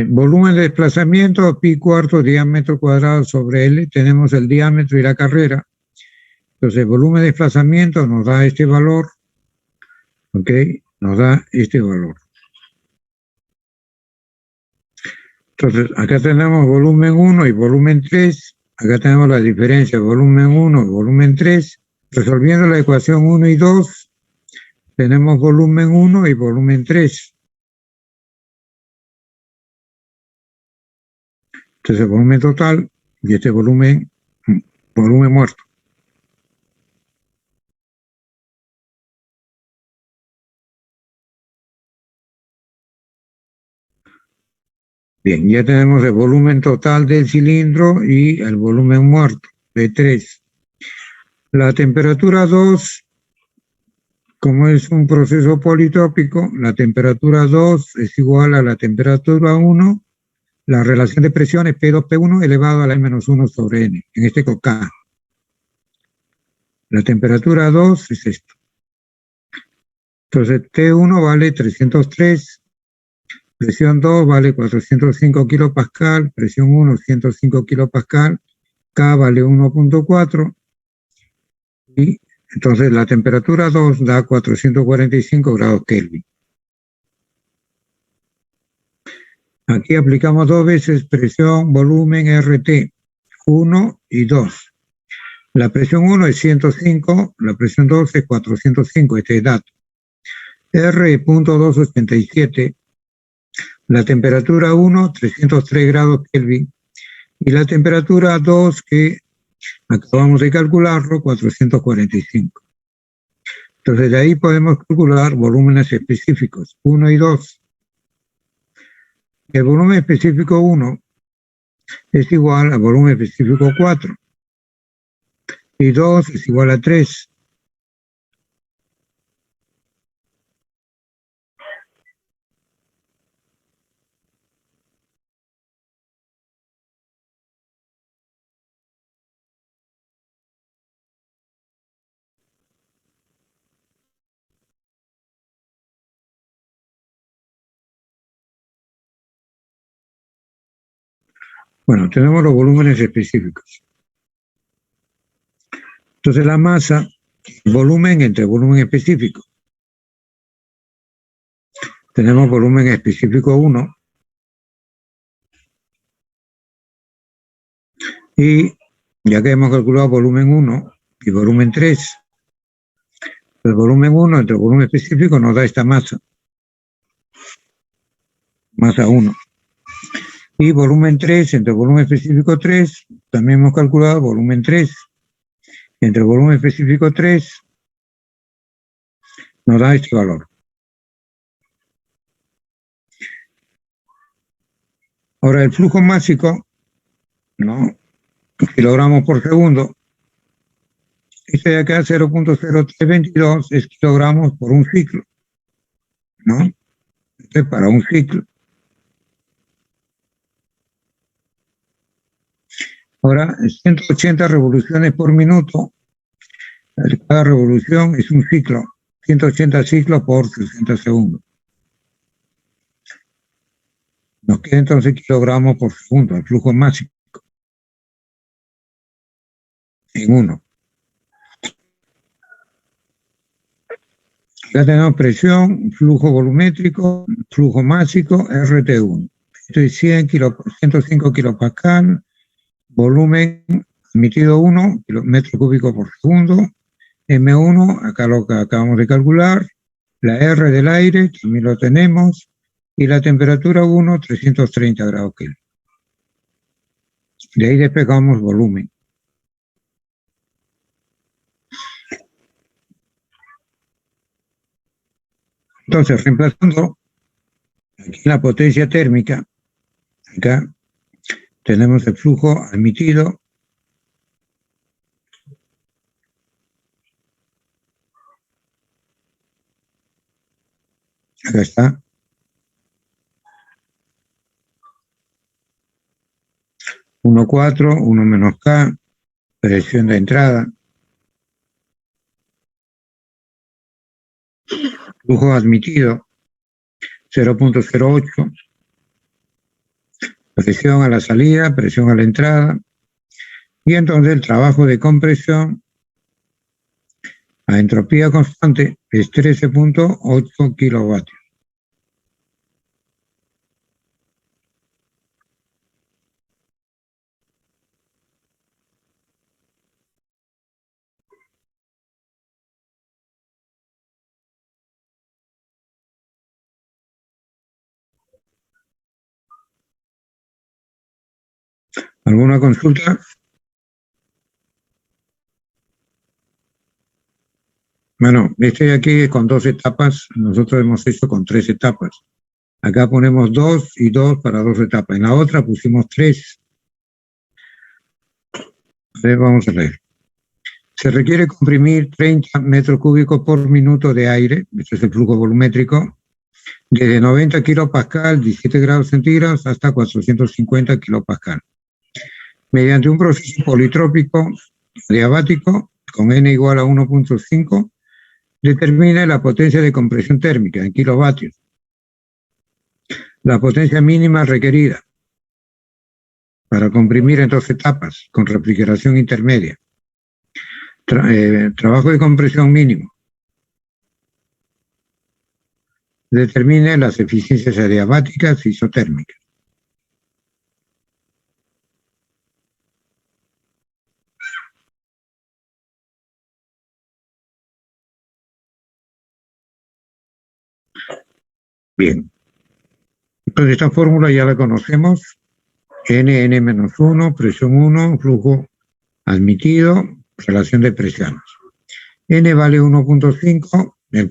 Volumen de desplazamiento, pi cuarto diámetro cuadrado sobre L, tenemos el diámetro y la carrera. Entonces, el volumen de desplazamiento nos da este valor, ¿ok? Nos da este valor. Entonces, acá tenemos volumen 1 y volumen 3. Acá tenemos la diferencia de volumen 1 y volumen 3. Resolviendo la ecuación 1 y 2, tenemos volumen 1 y volumen 3. Este es el volumen total y este volumen muerto. Bien, ya tenemos el volumen total del cilindro y el volumen muerto de 3. La temperatura 2, como es un proceso politrópico, la temperatura 2 es igual a la temperatura 1. La relación de presión es P2, P1 elevado a la N-1 sobre N, en este caso K. La temperatura 2 es esto. Entonces, T1 vale 303, presión 2 vale 405 kilopascal, presión 1 105 kilopascal, K vale 1.4, y entonces la temperatura 2 da 445 grados Kelvin. Aquí aplicamos dos veces presión, volumen, RT, 1 y 2. La presión 1 es 105, la presión 2 es 405, este es dato. R.287, la temperatura 1, 303 grados Kelvin, y la temperatura 2, que acabamos de calcularlo, 445. Entonces, de ahí podemos calcular volúmenes específicos, 1 y 2. El volumen específico 1 es igual al volumen específico 4, y 2 es igual a 3. Bueno, tenemos los volúmenes específicos. Entonces la masa, volumen entre volumen específico. Tenemos volumen específico 1 y ya que hemos calculado volumen 1 y volumen 3, el volumen 1 entre el volumen específico nos da esta masa, masa 1. Y volumen 3 entre el volumen específico 3, también hemos calculado volumen 3. Entre el volumen específico 3 nos da este valor. Ahora el flujo másico, ¿no? Kilogramos por segundo. Este de acá, 0.0322, es kilogramos por un ciclo, ¿no? Este es para un ciclo. Ahora, 180 revoluciones por minuto. Cada revolución es un ciclo. 180 ciclos por 60 segundos. Nos queda entonces kilogramos por segundo, el flujo máximo. En 1. Acá tenemos presión, flujo volumétrico, flujo másico, RT1. Esto es 105 kilopascal, volumen emitido 1, metro cúbico por segundo, M1, acá lo que acabamos de calcular, la R del aire, también lo tenemos, y la temperatura 1, 330 grados Kelvin. De ahí despegamos volumen. Entonces, reemplazando aquí la potencia térmica, Acá tenemos el flujo admitido. Acá está. 1,4, 1 menos K, presión de entrada. Flujo admitido, 0,08. Presión a la salida, presión a la entrada. Y entonces el trabajo de compresión a entropía constante es 13,8 kilovatios. ¿Alguna consulta? Bueno, este aquí con 2 etapas, nosotros hemos hecho con 3 etapas. Acá ponemos 2 y 2 para 2 etapas. En la otra pusimos 3. Vamos a leer. Se requiere comprimir 30 metros cúbicos por minuto de aire, este es el flujo volumétrico, desde 90 kilopascal, 17 grados centígrados, hasta 450 kilopascal, mediante un proceso politrópico adiabático con N igual a 1,5, determine la potencia de compresión térmica en kilovatios, la potencia mínima requerida para comprimir en 2 etapas con refrigeración intermedia, trabajo de compresión mínimo, determine las eficiencias adiabáticas y isotérmicas. Bien, entonces esta fórmula ya la conocemos, N-N-1, presión 1, flujo admitido, relación de presiones. N vale 1,5, el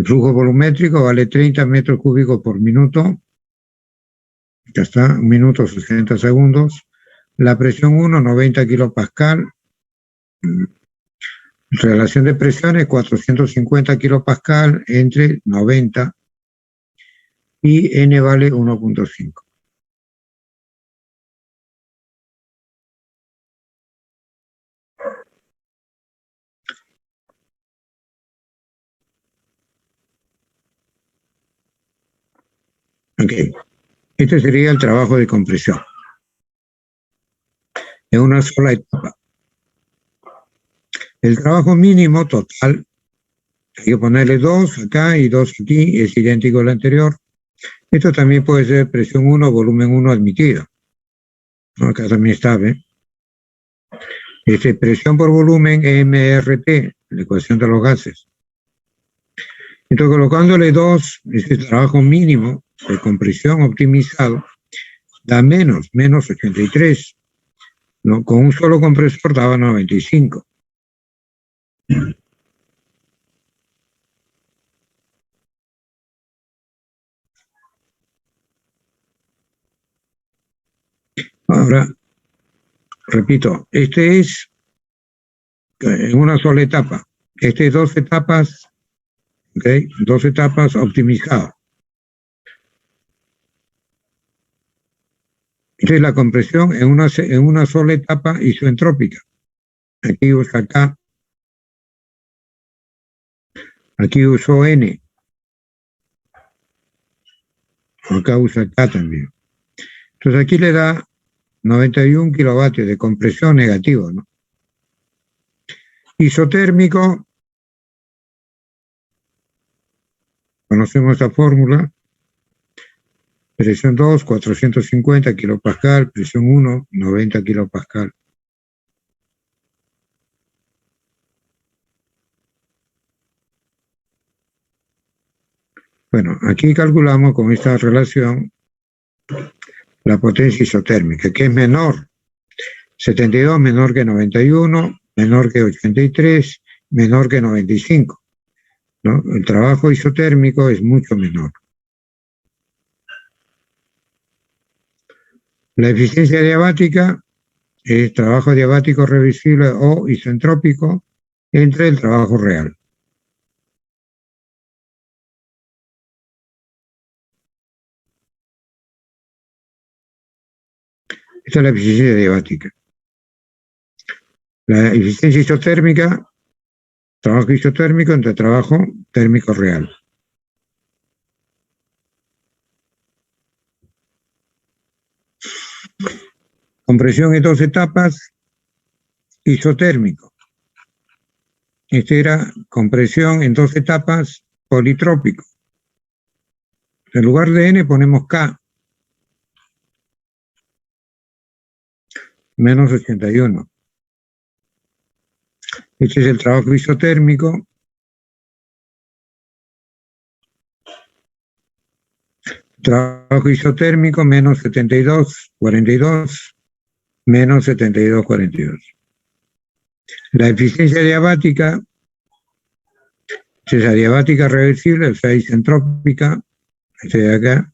flujo volumétrico vale 30 metros cúbicos por minuto, ya está, 1 minuto 60 segundos, la presión 1, 90 kilopascal, relación de presiones 450 kilopascal entre 90 y N vale 1,5. Ok, este sería el trabajo de compresión en una sola etapa. El trabajo mínimo total, hay que ponerle 2 acá y 2 aquí, es idéntico al anterior. Esto también puede ser presión 1, volumen 1 admitido. Acá también está, ¿ve? Presión por volumen MRT, la ecuación de los gases. Entonces, colocándole 2, ese trabajo mínimo de compresión optimizado, da menos 83. ¿No? Con un solo compresor daba 95. Ahora, repito, este es en una sola etapa. Este es 2 etapas, ¿ok? 2 etapas optimizadas. Esta es la compresión en una sola etapa isoentrópica. Aquí usa K. Aquí usó N. Acá usa K también. Entonces aquí le da 91 kilovatios de compresión negativo, ¿no? Isotérmico, conocemos esta fórmula, presión 2, 450 kilopascal, presión 1, 90 kilopascal. Bueno, aquí calculamos con esta relación la potencia isotérmica, que es menor, 72 menor que 91, menor que 83, menor que 95, ¿no? El trabajo isotérmico es mucho menor. La eficiencia adiabática es trabajo adiabático reversible o isentrópico entre el trabajo real. Esta es la eficiencia adiabática. La eficiencia isotérmica, trabajo isotérmico entre trabajo térmico real. Compresión en 2 etapas, isotérmico. Este era compresión en 2 etapas, politrópico. En lugar de N ponemos K, menos 81. Este es el trabajo isotérmico. Trabajo isotérmico menos 72, 42, menos 72, 42. La eficiencia adiabática es adiabática reversible, o sea, isentrópica, este de acá.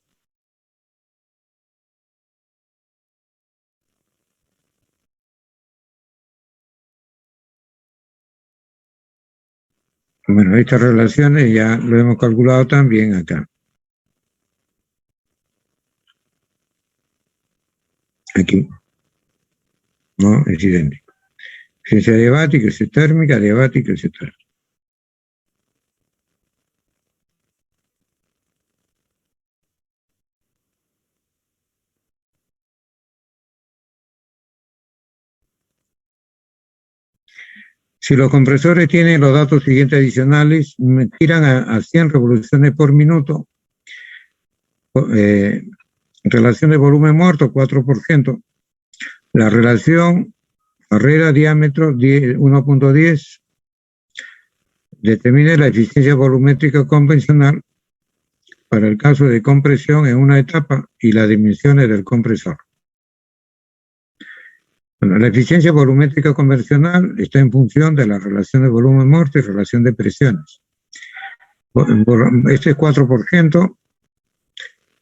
Bueno, estas relaciones ya lo hemos calculado también acá. Aquí. ¿No? Es idéntico. Eficiencia adiabática, isotérmica, adiabática, isotérmica. Si los compresores tienen los datos siguientes adicionales, me tiran a 100 revoluciones por minuto. Relación de volumen muerto, 4%. La relación carrera-diámetro, 1.10. Determine la eficiencia volumétrica convencional para el caso de compresión en una etapa y las dimensiones del compresor. Bueno, la eficiencia volumétrica convencional está en función de la relación de volumen muerto y relación de presiones. Este es 4%.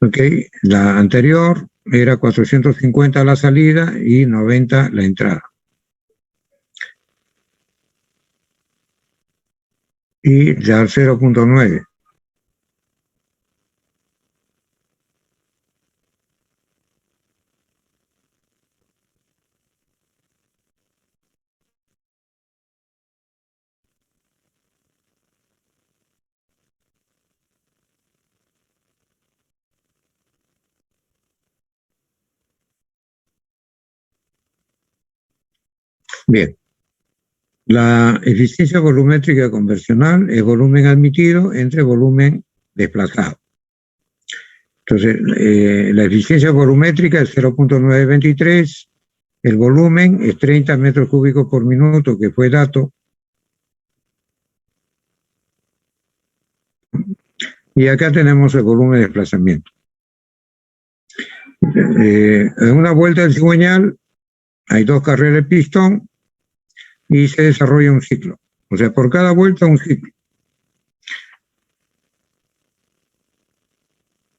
Okay. La anterior era 450 la salida y 90 la entrada. Y ya 0.9. Bien. La eficiencia volumétrica convencional es volumen admitido entre volumen desplazado. Entonces, la eficiencia volumétrica es 0.923, el volumen es 30 metros cúbicos por minuto, que fue dato. Y acá tenemos el volumen de desplazamiento. En una vuelta del cigüeñal hay 2 carreras de pistón y se desarrolla un ciclo. O sea, por cada vuelta un ciclo.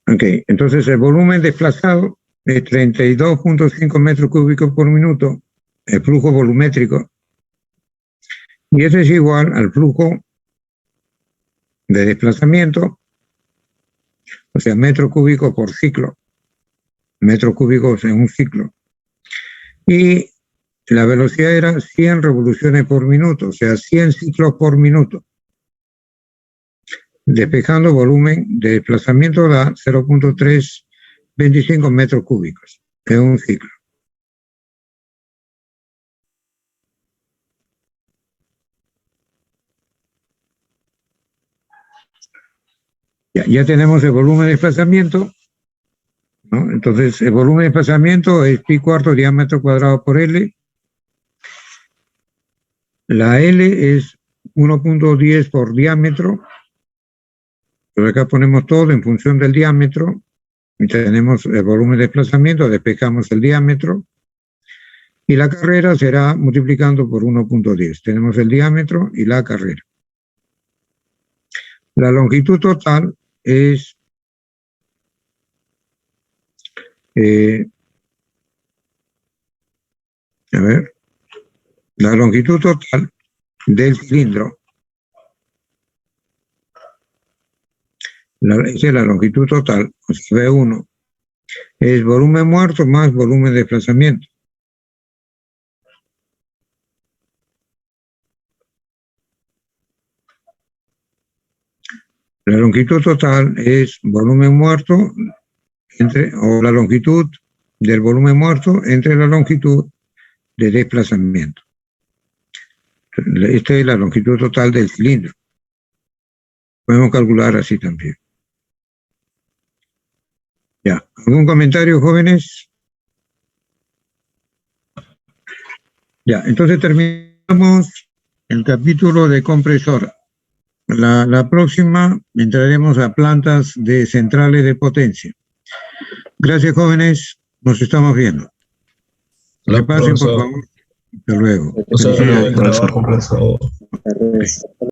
Ok, entonces el volumen desplazado es 32.5 metros cúbicos por minuto, el flujo volumétrico, y eso es igual al flujo de desplazamiento, o sea, metros cúbicos por ciclo, metros cúbicos en un ciclo. Y la velocidad era 100 revoluciones por minuto, o sea, 100 ciclos por minuto. Despejando volumen de desplazamiento da 0.325 metros cúbicos en un ciclo. Ya tenemos el volumen de desplazamiento, ¿no? Entonces, el volumen de desplazamiento es pi cuarto diámetro cuadrado por L. La L es 1.10 por diámetro. Pero acá ponemos todo en función del diámetro. Y tenemos el volumen de desplazamiento, despejamos el diámetro. Y la carrera será multiplicando por 1.10. Tenemos el diámetro y la carrera. La longitud total es A ver, la longitud total del cilindro. Esa es la longitud total, o sea, V1, es volumen muerto más volumen de desplazamiento. La longitud total es volumen muerto o la longitud del volumen muerto entre la longitud de desplazamiento. Esta es la longitud total del cilindro. Podemos calcular así también. Ya, ¿algún comentario, jóvenes? Ya, entonces terminamos el capítulo de compresora. La próxima entraremos a plantas de centrales de potencia. Gracias, jóvenes. Nos estamos viendo. Hola, Repasen, por profesor. favor. Hasta luego. O sea, Felicidades. buen trabajo, profesor. Tal vez-